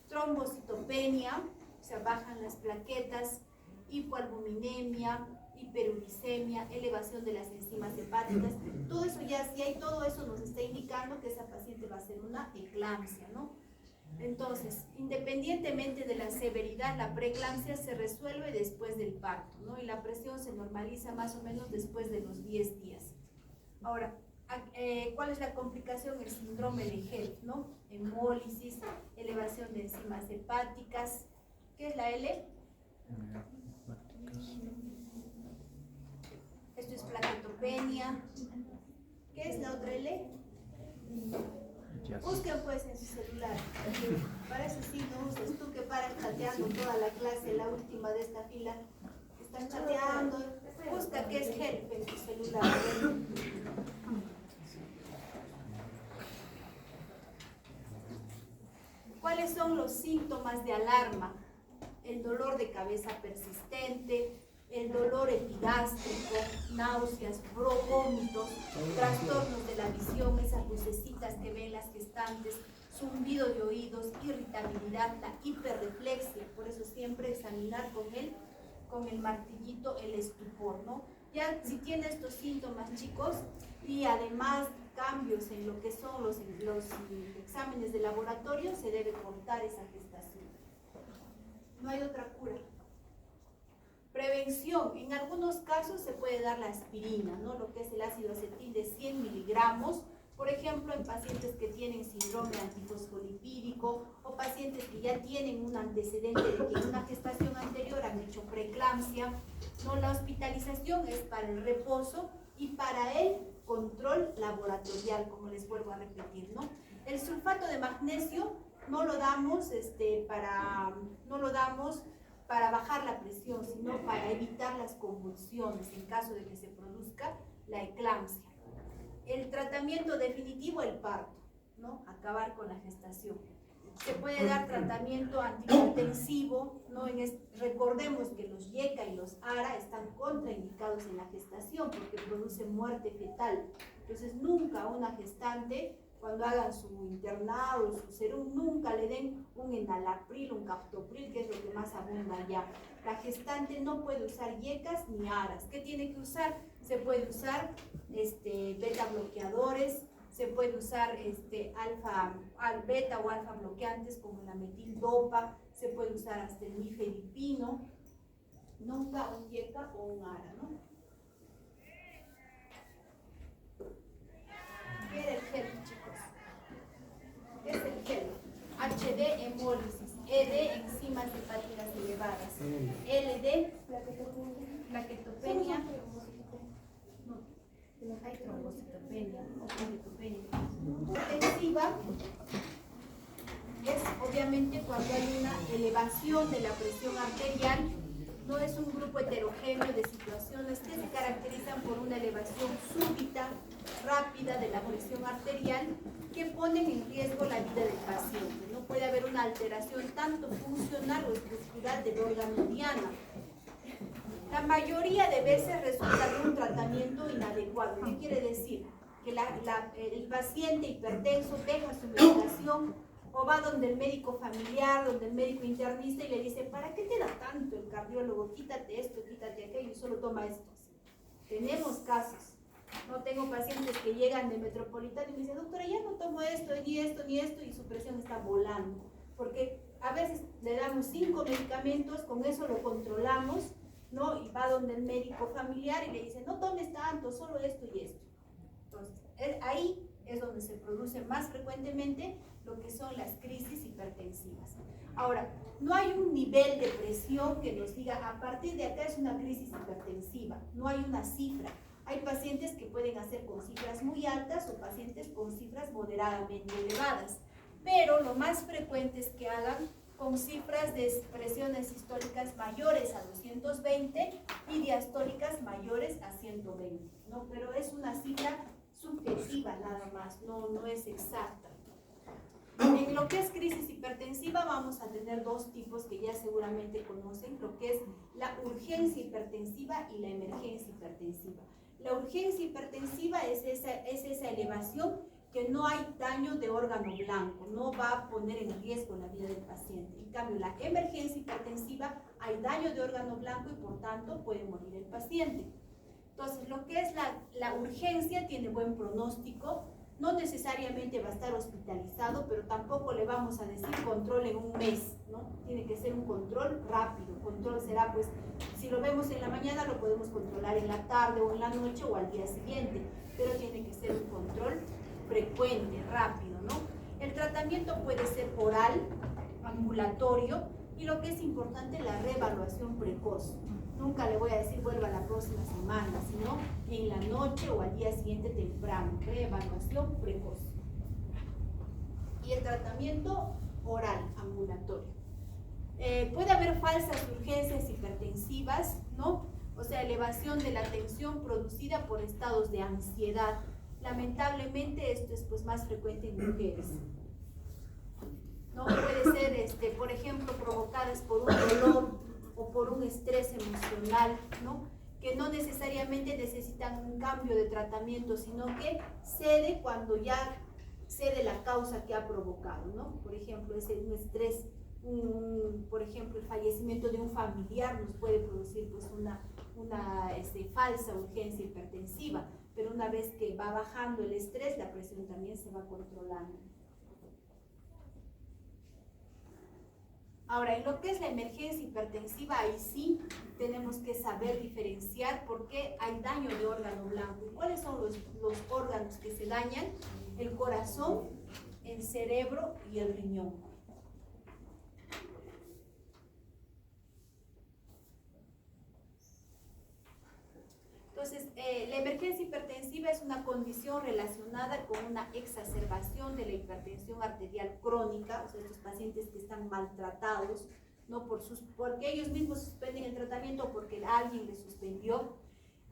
trombocitopenia, o sea, bajan las plaquetas, hipoalbuminemia, hiperuricemia, elevación de las enzimas hepáticas. Todo eso ya, si hay todo eso, nos está indicando que esa paciente va a ser una eclampsia, ¿no? Entonces, independientemente de la severidad, la preeclampsia se resuelve después del parto, ¿no? Y la presión se normaliza más o menos después de los 10 días. Ahora, ¿cuál es la complicación? El síndrome de HELP, ¿no? Hemólisis, elevación de enzimas hepáticas. ¿Qué es la L? Esto es plaquetopenia. ¿Qué es la otra L? Busquen pues en su celular. Para eso sí no uses. Tú que paras chateando toda la clase, la última de esta fila, estás chateando. Busca qué es HELP en tu celular. ¿Cuáles son los síntomas de alarma? El dolor de cabeza persistente, el dolor epigástrico, náuseas, vómitos, trastornos de la visión, esas lucecitas que ven las gestantes, zumbido de oídos, irritabilidad, la hiperreflexia. Por eso siempre examinar con el martillito el estupor, ¿no? Ya si tiene estos síntomas, chicos, y además cambios en lo que son los exámenes de laboratorio, se debe cortar esa gestación. No hay otra cura. Prevención. En algunos casos se puede dar la aspirina, ¿no? Lo que es el ácido acetil de 100 miligramos. Por ejemplo, en pacientes que tienen síndrome antifosfolipídico o pacientes que ya tienen un antecedente de que en una gestación anterior han hecho preeclampsia, ¿no? La hospitalización es para el reposo y para el control laboratorial, como les vuelvo a repetir, ¿no? El sulfato de magnesio no lo damos para bajar la presión, sino para evitar las convulsiones en caso de que se produzca la eclampsia. El tratamiento definitivo, el parto, ¿no? Acabar con la gestación. Se puede dar tratamiento antihipertensivo, ¿no? Recordemos que los YECA y los ARA están contraindicados en la gestación porque producen muerte fetal. Entonces nunca a una gestante, cuando hagan su internado, su serum, nunca le den un enalapril, un captopril, que es lo que más abunda ya. La gestante no puede usar YECAs ni ARAs. ¿Qué tiene que usar? Se puede usar beta bloqueadores, se puede usar beta o alfa bloqueantes como la metildopa, se puede usar hasta el nifedipino, nunca un YECA o un ARA, ¿no? ¿Qué es el HELP, chicos? ¿Qué es el HELP? HD, hemólisis, ED, enzimas hepáticas elevadas, LD, plaquetopenia, no, hay trombocitopenia, ok. elevación de la presión arterial, no es un grupo heterogéneo de situaciones que se caracterizan por una elevación súbita, rápida de la presión arterial que ponen en riesgo la vida del paciente. No puede haber una alteración tanto funcional o estructural del órgano diana. La mayoría de veces resulta de un tratamiento inadecuado. ¿Qué quiere decir? Que el paciente hipertenso deja su medicación o va donde el médico familiar, donde el médico internista y le dice, ¿para qué te da tanto el cardiólogo? Quítate esto, quítate aquello y solo toma esto. Tenemos casos. No tengo pacientes que llegan de Metropolitano y me dicen, doctora, ya no tomo esto, ni esto, ni esto, y su presión está volando. Porque a veces le damos 5 medicamentos, con eso lo controlamos, ¿no? Y va donde el médico familiar y le dice, no tomes tanto, solo esto y esto. Entonces, ahí es donde se produce más frecuentemente lo que son las crisis hipertensivas. Ahora, no hay un nivel de presión que nos diga, a partir de acá es una crisis hipertensiva, no hay una cifra. Hay pacientes que pueden hacer con cifras muy altas o pacientes con cifras moderadamente elevadas, pero lo más frecuente es que hagan con cifras de presiones sistólicas mayores a 220 y diastólicas mayores a 120, ¿no? Pero es una cifra subjetiva nada más, no es exacta. En lo que es crisis hipertensiva vamos a tener 2 tipos que ya seguramente conocen, lo que es la urgencia hipertensiva y la emergencia hipertensiva. La urgencia hipertensiva es esa elevación que no hay daño de órgano blanco, no va a poner en riesgo la vida del paciente. En cambio, la emergencia hipertensiva hay daño de órgano blanco y por tanto puede morir el paciente. Entonces, lo que es la urgencia tiene buen pronóstico, no necesariamente va a estar hospitalizado, pero tampoco le vamos a decir control en un mes, ¿no? Tiene que ser un control rápido. Control será, pues, si lo vemos en la mañana, lo podemos controlar en la tarde o en la noche o al día siguiente, pero tiene que ser un control frecuente, rápido, ¿no? El tratamiento puede ser oral, ambulatorio, y lo que es importante, la reevaluación precoz. Nunca le voy a decir vuelva la próxima semana, sino en la noche o al día siguiente temprano, reevaluación precoz. Y el tratamiento oral, ambulatorio. Puede haber falsas urgencias hipertensivas, ¿no? O sea, elevación de la tensión producida por estados de ansiedad. Lamentablemente esto es pues más frecuente en mujeres. No puede ser, por ejemplo, provocadas por un dolor o por un estrés emocional, ¿no? Que no necesariamente necesitan un cambio de tratamiento, sino que cede cuando ya cede la causa que ha provocado, ¿no? Por ejemplo, un estrés, por ejemplo, el fallecimiento de un familiar nos puede producir pues una falsa urgencia hipertensiva, pero una vez que va bajando el estrés, la presión también se va controlando. Ahora, en lo que es la emergencia hipertensiva, ahí sí tenemos que saber diferenciar por qué hay daño de órgano blanco. ¿Cuáles son los órganos que se dañan? El corazón, el cerebro y el riñón. Entonces, la emergencia hipertensiva es una condición relacionada con una exacerbación de la hipertensión arterial crónica, o sea, estos pacientes que están maltratados, ¿no? Porque ellos mismos suspenden el tratamiento o porque alguien les suspendió.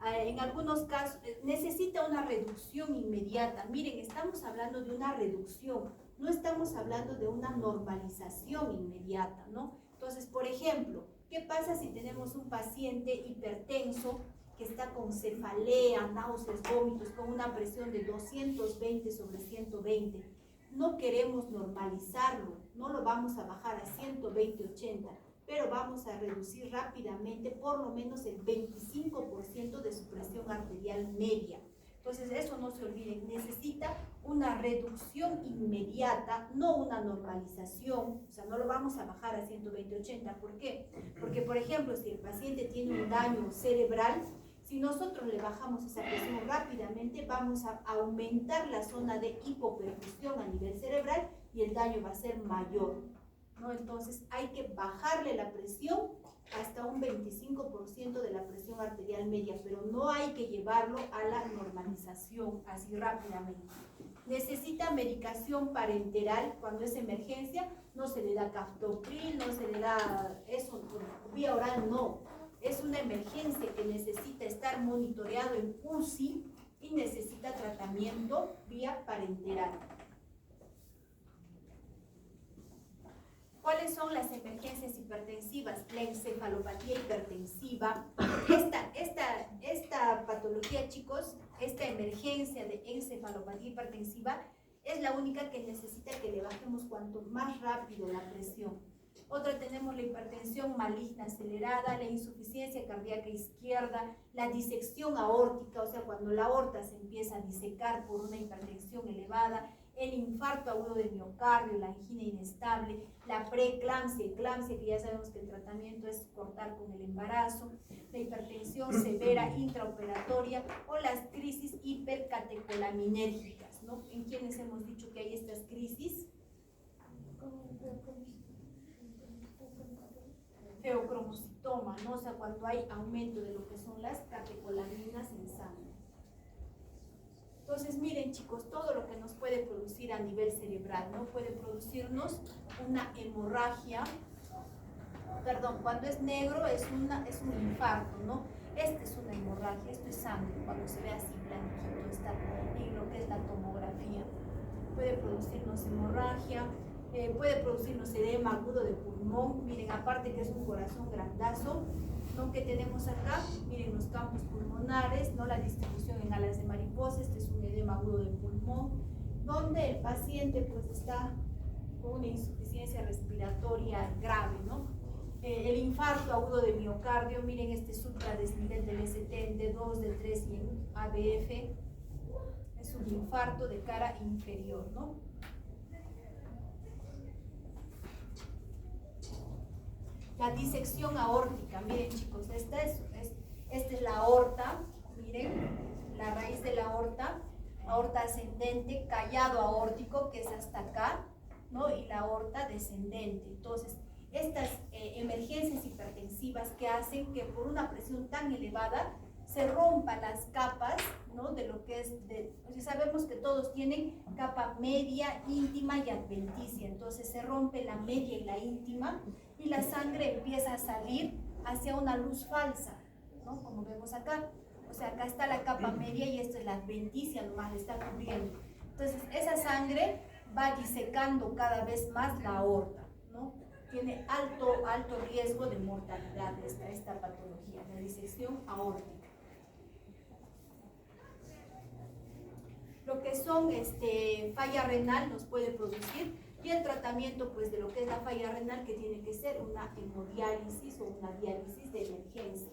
En algunos casos necesita una reducción inmediata. Miren, estamos hablando de una reducción, no estamos hablando de una normalización inmediata, ¿no? Entonces, por ejemplo, ¿qué pasa si tenemos un paciente hipertenso que está con cefalea, náuseas, vómitos, con una presión de 220 sobre 120? No queremos normalizarlo, no lo vamos a bajar a 120-80, pero vamos a reducir rápidamente por lo menos el 25% de su presión arterial media. Entonces, eso no se olviden, necesita una reducción inmediata, no una normalización, o sea, no lo vamos a bajar a 120-80. ¿Por qué? Porque, por ejemplo, si el paciente tiene un daño cerebral, si nosotros le bajamos esa presión rápidamente, vamos a aumentar la zona de hipoperfusión a nivel cerebral y el daño va a ser mayor, ¿no? Entonces hay que bajarle la presión hasta un 25% de la presión arterial media, pero no hay que llevarlo a la normalización así rápidamente. Necesita medicación parenteral cuando es emergencia, no se le da captopril, no se le da eso, vía oral no. Es una emergencia que necesita estar monitoreado en UCI y necesita tratamiento vía parenteral. ¿Cuáles son las emergencias hipertensivas? La encefalopatía hipertensiva. Esta patología, chicos, esta emergencia de encefalopatía hipertensiva es la única que necesita que le bajemos cuanto más rápido la presión. Otra tenemos la hipertensión maligna acelerada, la insuficiencia cardíaca izquierda, la disección aórtica, o sea, cuando la aorta se empieza a disecar por una hipertensión elevada, el infarto agudo del miocardio, la angina inestable, la preeclampsia, eclampsia, que ya sabemos que el tratamiento es cortar con el embarazo, la hipertensión severa intraoperatoria o las crisis hipercatecolaminérgicas, ¿no? ¿En quiénes hemos dicho que hay estas crisis? Feocromocitoma, ¿no? O sea, cuando hay aumento de lo que son las catecolaminas en sangre. Entonces, miren, chicos, todo lo que nos puede producir a nivel cerebral, ¿no? Puede producirnos una hemorragia, perdón, cuando es negro es un infarto, ¿no? Este es una hemorragia, esto es sangre, cuando se ve así blanquito, está en lo que es la tomografía. Puede producirnos hemorragia, puede producirnos edema agudo de pulmón. Miren, aparte que es un corazón grandazo, ¿no? Que tenemos acá, miren los campos pulmonares, ¿no? La distribución en alas de mariposa. Este es un edema agudo de pulmón, donde el paciente pues está con una insuficiencia respiratoria grave, ¿no? El infarto agudo de miocardio, miren este supradesnivel del ST en D2, D3 y en ABF, es un infarto de cara inferior, ¿no? La disección aórtica, miren chicos, esta es la aorta, miren, la raíz de la aorta ascendente, callado aórtico, que es hasta acá, ¿no? Y la aorta descendente. Entonces, estas emergencias hipertensivas que hacen que por una presión tan elevada se rompan las capas, ¿no? De lo que es, sabemos que todos tienen capa media, íntima y adventicia, entonces se rompe la media y la íntima y la sangre empieza a salir hacia una luz falsa, ¿no? Como vemos acá, o sea, acá está la capa media y esta es la adventicia, nomás le está cubriendo. Entonces esa sangre va disecando cada vez más la aorta, ¿no? Tiene alto riesgo de mortalidad esta patología, la disección aórtica. Lo que son falla renal nos puede producir, y el tratamiento pues de lo que es la falla renal, que tiene que ser una hemodiálisis o una diálisis de emergencia.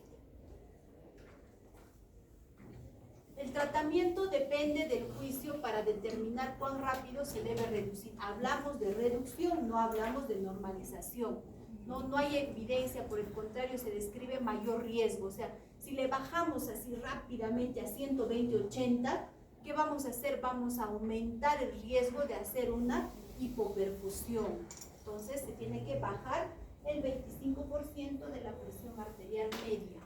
El tratamiento depende del juicio para determinar cuán rápido se debe reducir. Hablamos de reducción, no hablamos de normalización. No hay evidencia, por el contrario, se describe mayor riesgo. O sea, si le bajamos así rápidamente a 120-80, ¿qué vamos a hacer? Vamos a aumentar el riesgo de hacer una hipoperfusión. Entonces se tiene que bajar el 25% de la presión arterial media.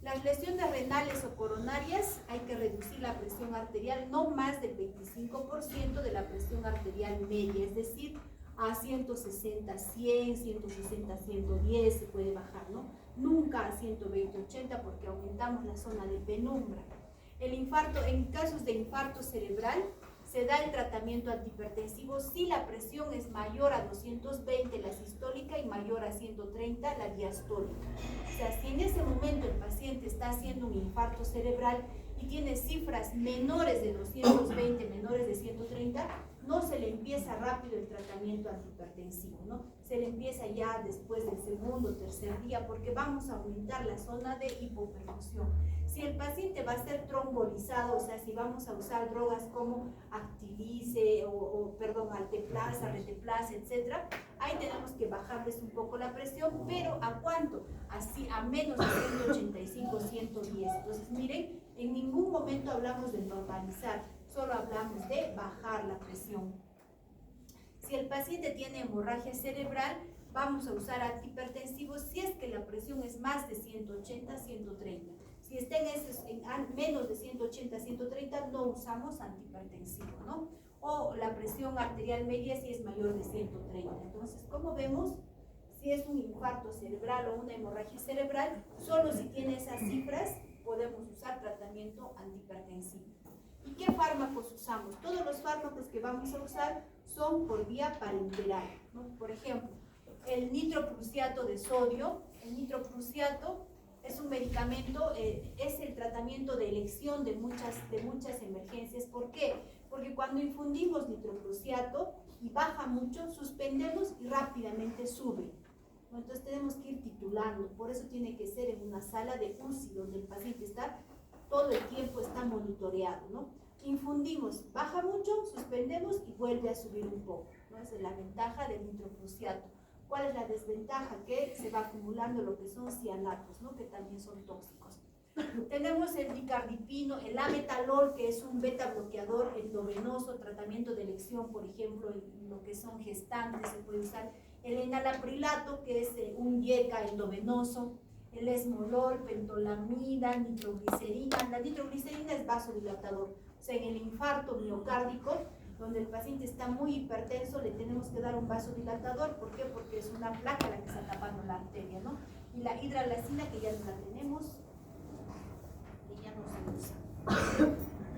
Las lesiones renales o coronarias, hay que reducir la presión arterial no más del 25% de la presión arterial media, es decir, a 160, 100, 160, 110 se puede bajar, ¿no? Nunca a 120, 80 porque aumentamos la zona de penumbra. El infarto, en casos de infarto cerebral, se da el tratamiento antihipertensivo si la presión es mayor a 220 la sistólica y mayor a 130 la diastólica. O sea, si en ese momento el paciente está haciendo un infarto cerebral y tiene cifras menores de 220, menores de 130, no se le empieza rápido el tratamiento antihipertensivo, ¿no? Se le empieza ya después del segundo o tercer día porque vamos a aumentar la zona de hipoperfusión. Si el paciente va a ser trombolizado, o sea, si vamos a usar drogas como Actilice Alteplasa, Reteplasa, etc., ahí tenemos que bajarles un poco la presión, pero ¿a cuánto? Así, a menos de 185, 110. Entonces, miren, en ningún momento hablamos de normalizar, solo hablamos de bajar la presión. Si el paciente tiene hemorragia cerebral, vamos a usar antihipertensivos si es que la presión es más de 180, 130. Si está en menos de 180, 130, no usamos antihipertensivo, ¿no? O la presión arterial media si es mayor de 130. Entonces, como vemos, si es un infarto cerebral o una hemorragia cerebral, solo si tiene esas cifras podemos usar tratamiento antihipertensivo. ¿Y qué fármacos usamos? Todos los fármacos que vamos a usar son por vía parenteral, ¿no? Por ejemplo, el nitroprusiato de sodio. El nitroprusiato es un medicamento, es el tratamiento de elección de muchas emergencias. ¿Por qué? Porque cuando infundimos nitroprusiato y baja mucho, suspendemos y rápidamente sube, ¿no? Entonces tenemos que ir titulando. Por eso tiene que ser en una sala de UCI, donde el paciente está todo el tiempo, está monitoreado, ¿no? Infundimos, baja mucho, suspendemos y vuelve a subir un poco, ¿no? Esa es la ventaja del nitroprusiato. ¿Cuál es la desventaja? Que se va acumulando lo que son cianatos, ¿no? Que también son tóxicos. Tenemos el dicardipino, el ametalol, que es un beta bloqueador endovenoso, tratamiento de elección, por ejemplo, en lo que son gestantes, se puede usar. El enalaprilato, que es un IECA endovenoso. El esmolol, pentolamida, nitroglicerina. La nitroglicerina es vasodilatador. O sea, en el infarto miocárdico, donde el paciente está muy hipertenso, le tenemos que dar un vasodilatador. ¿Por qué? Porque es una placa la que está tapando la arteria, ¿no? Y la hidralacina, que ya no la tenemos, que ya no se usa.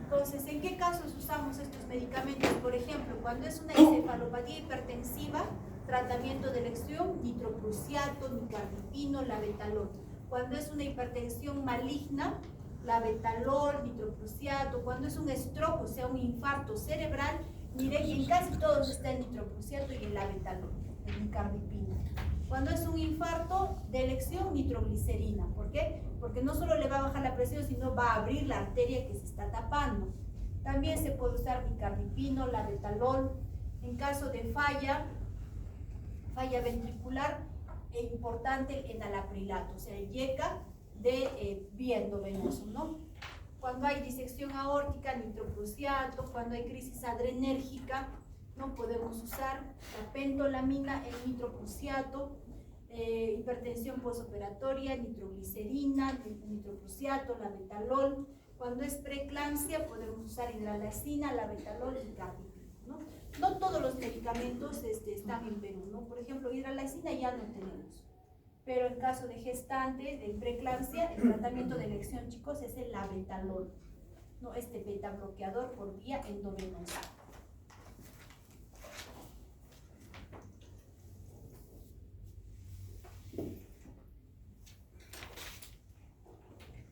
Entonces, ¿en qué casos usamos estos medicamentos? Por ejemplo, cuando es una encefalopatía hipertensiva, tratamiento de elección, nitroprusiato, nicardipino, labetalol. Cuando es una hipertensión maligna, labetalol, nitroprusiato. Cuando es un stroke, o sea, un infarto cerebral, miren, y en casi todos está el nitroprusiato y el labetalol, el nicardipino. Cuando es un infarto de elección, nitroglicerina. ¿Por qué? Porque no solo le va a bajar la presión, sino va a abrir la arteria que se está tapando. También se puede usar nicardipino, labetalol. En caso de falla ventricular, es importante el enalaprilato, o sea, el IECA de vía endovenoso, ¿no? Cuando hay disección aórtica, nitroprusiato. Cuando hay crisis adrenérgica, no podemos usar la pentolamina, el nitroprusiato. Hipertensión postoperatoria, nitroglicerina, nitroprusiato, labetalol. Cuando es preeclampsia, podemos usar hidralacina, labetalol y cardipino, ¿no? No todos los medicamentos están en Perú, ¿no? Por ejemplo, hidralacina ya no tenemos. Pero en caso de gestante, de preeclampsia, el tratamiento de elección, chicos, es el labetalol, ¿no? Este beta bloqueador por vía endovenosa.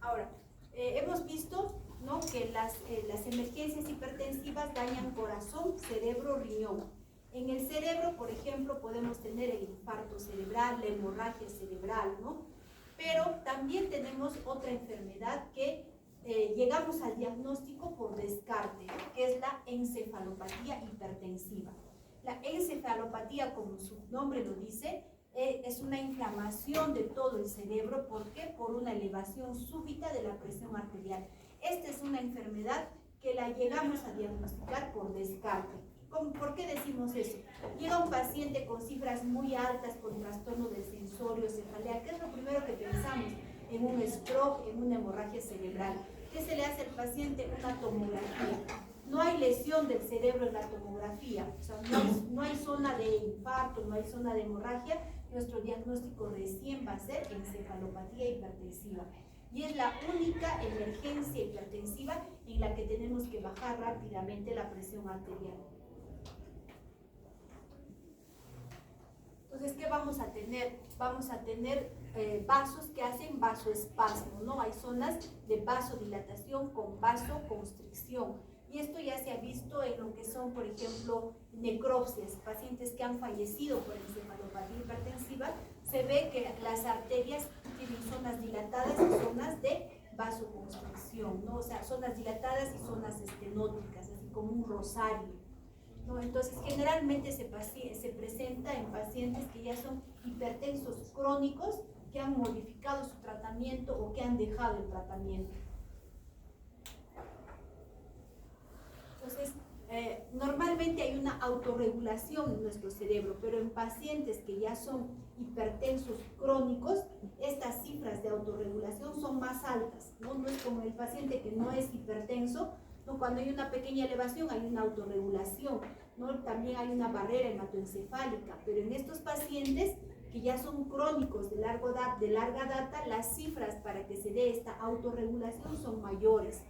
Ahora, hemos visto, ¿no?, que las emergencias hipertensivas dañan corazón, cerebro, riñón. En el cerebro, por ejemplo, podemos tener el infarto cerebral, la hemorragia cerebral, ¿no? Pero también tenemos otra enfermedad que llegamos al diagnóstico por descarte, ¿no?, que es la encefalopatía hipertensiva. La encefalopatía, como su nombre lo dice, es una inflamación de todo el cerebro. ¿Por qué? Por una elevación súbita de la presión arterial. Esta es una enfermedad que la llegamos a diagnosticar por descarte. ¿Por qué decimos eso? Llega un paciente con cifras muy altas, con trastorno del sensorio, cefalea. ¿Qué es lo primero que pensamos? En un stroke, en una hemorragia cerebral. ¿Qué se le hace al paciente? Una tomografía. No hay lesión del cerebro en la tomografía, o sea, no hay zona de infarto, no hay zona de hemorragia. Nuestro diagnóstico recién va a ser encefalopatía hipertensiva. Y es la única emergencia hipertensiva en la que tenemos que bajar rápidamente la presión arterial. Entonces, ¿qué vamos a tener? Vamos a tener vasos que hacen vasoespasmo, ¿no? Hay zonas de vasodilatación con vasoconstricción. Y esto ya se ha visto en lo que son, por ejemplo, necropsias, pacientes que han fallecido por encefalopatía hipertensiva. Se ve que las arterias tienen zonas dilatadas y zonas de vasoconstricción, ¿no? O sea, zonas dilatadas y zonas estenóticas, así como un rosario, ¿no? Entonces, generalmente se presenta en pacientes que ya son hipertensos crónicos, que han modificado su tratamiento o que han dejado el tratamiento. Entonces, normalmente hay una autorregulación en nuestro cerebro, pero en pacientes que ya son hipertensos crónicos, estas cifras de autorregulación son más altas, ¿no? No es como el paciente que no es hipertenso, ¿no? Cuando hay una pequeña elevación hay una autorregulación, ¿no? También hay una barrera hematoencefálica, pero en estos pacientes que ya son crónicos de larga data, las cifras para que se dé esta autorregulación son mayores.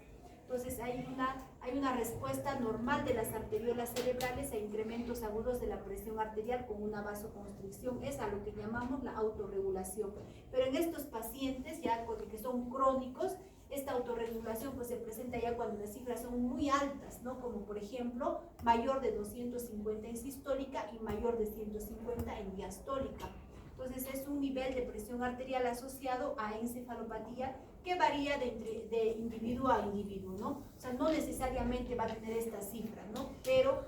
Entonces hay una respuesta normal de las arteriolas cerebrales a incrementos agudos de la presión arterial con una vasoconstricción, es a lo que llamamos la autorregulación. Pero en estos pacientes ya que son crónicos, esta autorregulación pues se presenta ya cuando las cifras son muy altas, ¿no? Como por ejemplo mayor de 250 en sistólica y mayor de 150 en diastólica. Entonces es un nivel de presión arterial asociado a encefalopatía que varía de individuo a individuo, ¿no? O sea, no necesariamente va a tener esta cifra, ¿no? Pero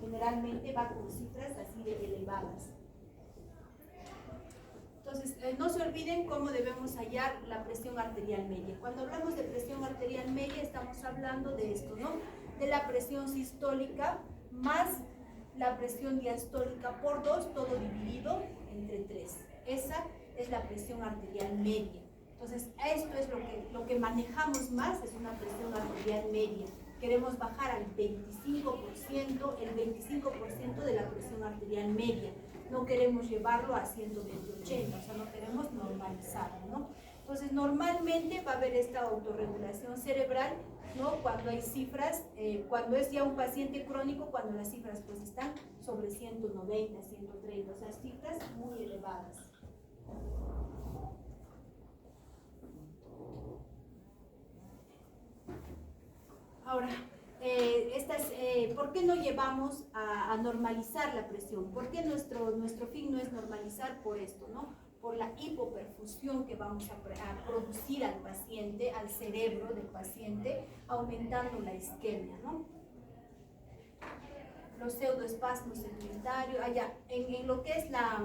generalmente va con cifras así de elevadas. Entonces, no se olviden cómo debemos hallar la presión arterial media. Cuando hablamos de presión arterial media, estamos hablando de esto, ¿no? De la presión sistólica más la presión diastólica por 2, todo dividido entre 3. Esa es la presión arterial media. Entonces, esto es lo que manejamos más, es una presión arterial media. Queremos bajar al 25%, el 25% de la presión arterial media. No queremos llevarlo a 120-80, o sea, no queremos normalizarlo, ¿no? Entonces, normalmente va a haber esta autorregulación cerebral, ¿no? Cuando hay cifras, cuando es ya un paciente crónico, cuando las cifras pues están sobre 190, 130, o sea, cifras muy elevadas. Ahora, ¿por qué no llevamos a normalizar la presión? ¿Por qué nuestro fin no es normalizar por esto, ¿no? Por la hipoperfusión que vamos a producir al paciente, al cerebro del paciente, aumentando la isquemia, ¿no? Los pseudoespasmos segmentarios, allá, en lo que es la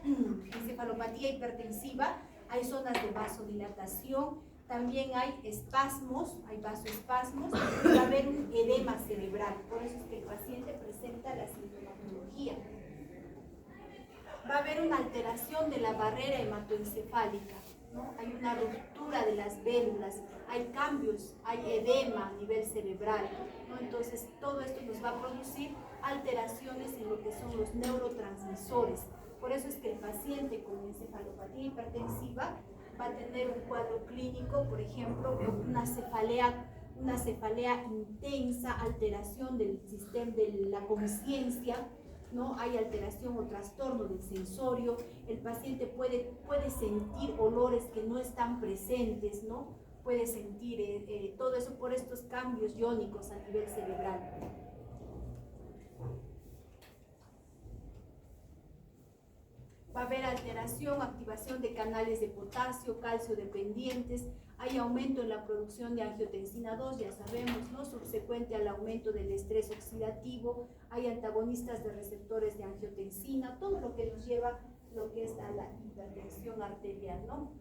encefalopatía hipertensiva, hay zonas de vasodilatación, también hay espasmos, hay vasoespasmos, y va a haber un edema cerebral, por eso es que el paciente presenta la sintomatología. Va a haber una alteración de la barrera hematoencefálica, ¿no? Hay una ruptura de las válvulas, hay cambios, hay edema a nivel cerebral, ¿no? Entonces todo esto nos va a producir alteraciones en lo que son los neurotransmisores. Por eso es que el paciente con encefalopatía hipertensiva va a tener un cuadro clínico, por ejemplo, una cefalea intensa, alteración del sistema de la conciencia, ¿no? Hay alteración o trastorno del sensorio, el paciente puede sentir olores que no están presentes, ¿no? Puede sentir todo eso por estos cambios iónicos a nivel cerebral. Va a haber alteración, activación de canales de potasio, calcio dependientes, hay aumento en la producción de angiotensina 2, ya sabemos, ¿no? Subsecuente al aumento del estrés oxidativo, hay antagonistas de receptores de angiotensina, todo lo que nos lleva lo que es a la hipertensión arterial, ¿no?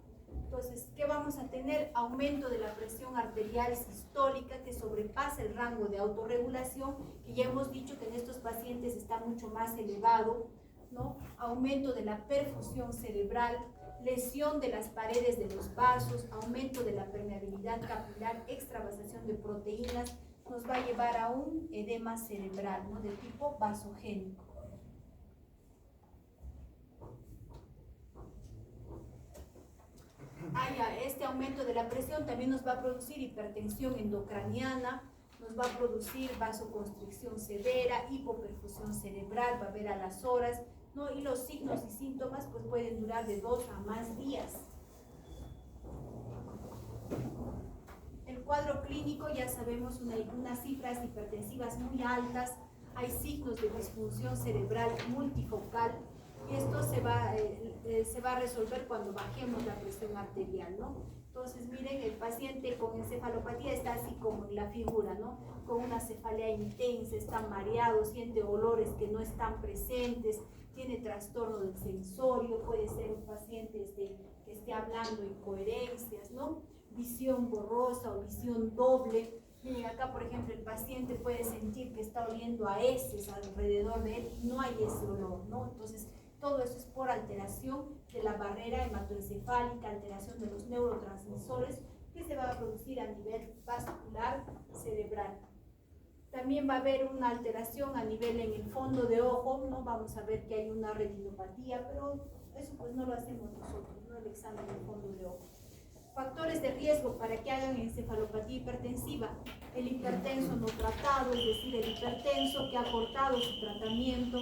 Entonces, ¿qué vamos a tener? Aumento de la presión arterial sistólica que sobrepasa el rango de autorregulación, que ya hemos dicho que en estos pacientes está mucho más elevado, ¿no? Aumento de la perfusión cerebral, lesión de las paredes de los vasos, aumento de la permeabilidad capilar, extravasación de proteínas, nos va a llevar a un edema cerebral, ¿no? De tipo vasogénico. Este aumento de la presión también nos va a producir hipertensión endocraniana, nos va a producir vasoconstricción severa, hipoperfusión cerebral, va a haber a las horas, ¿no? Y los signos y síntomas pues pueden durar de 2 a más días. El cuadro clínico ya sabemos unas cifras hipertensivas muy altas, hay signos de disfunción cerebral multifocal y esto se va a resolver cuando bajemos la presión arterial, ¿no? Entonces miren, el paciente con encefalopatía está así como en la figura, ¿no? Con una cefalea intensa, está mareado, siente olores que no están presentes, tiene trastorno del sensorio, puede ser un paciente que esté hablando incoherencias, ¿no? Visión borrosa o visión doble, Miren, acá por ejemplo el paciente puede sentir que está oliendo a heces alrededor de él y no hay ese olor, ¿no? Entonces todo eso es por alteración de la barrera hematoencefálica, alteración de los neurotransmisores que se va a producir a nivel vascular cerebral. También va a haber una alteración a nivel en el fondo de ojo, ¿no? Vamos a ver que hay una retinopatía, pero eso pues no lo hacemos nosotros, ¿no? El examen del fondo de ojo. Factores de riesgo para que hagan encefalopatía hipertensiva: el hipertenso no tratado, es decir, el hipertenso que ha cortado su tratamiento,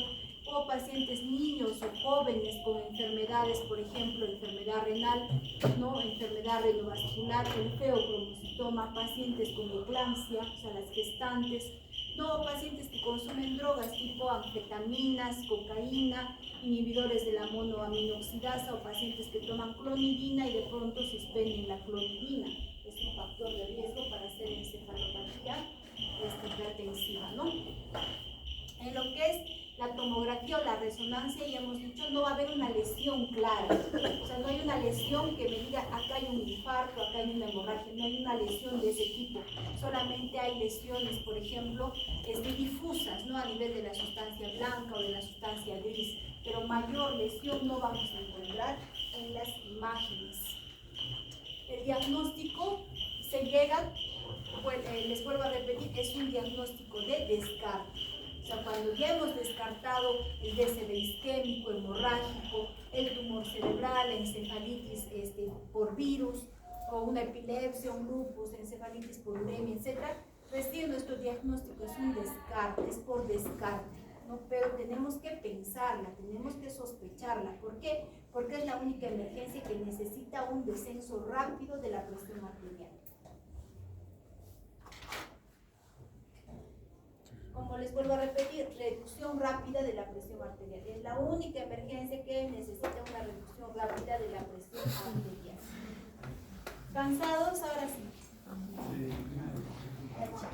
o pacientes niños o jóvenes con enfermedades, por ejemplo, enfermedad renal, ¿no? Enfermedad renovascular, el feocromocitoma, pacientes con eclampsia, o sea, las gestantes, no, pacientes que consumen drogas tipo anfetaminas, cocaína, inhibidores de la monoaminoxidasa, o pacientes que toman clonidina y de pronto suspenden la clonidina. Es un factor de riesgo para hacer encefalopatía hipertensiva, ¿no? En lo que es la tomografía o la resonancia, ya hemos dicho, no va a haber una lesión clara. O sea, no hay una lesión que me diga acá hay un infarto, acá hay una hemorragia, no hay una lesión de ese tipo. Solamente hay lesiones, por ejemplo, difusas, ¿no? A nivel de la sustancia blanca o de la sustancia gris, pero mayor lesión no vamos a encontrar en las imágenes. El diagnóstico se llega, pues, les vuelvo a repetir, es un diagnóstico de descarte. O sea, cuando ya hemos descartado el DCD isquémico, hemorrágico, el tumor cerebral, la encefalitis por virus, o una epilepsia, un lupus, encefalitis por uremia, etc., recién nuestro diagnóstico es un descarte, es por descarte, ¿no? Pero tenemos que pensarla, tenemos que sospecharla. ¿Por qué? Porque es la única emergencia que necesita un descenso rápido de la presión arterial. Como les vuelvo a repetir, reducción rápida de la presión arterial. Es la única emergencia que necesita una reducción rápida de la presión arterial. ¿Cansados? Ahora sí.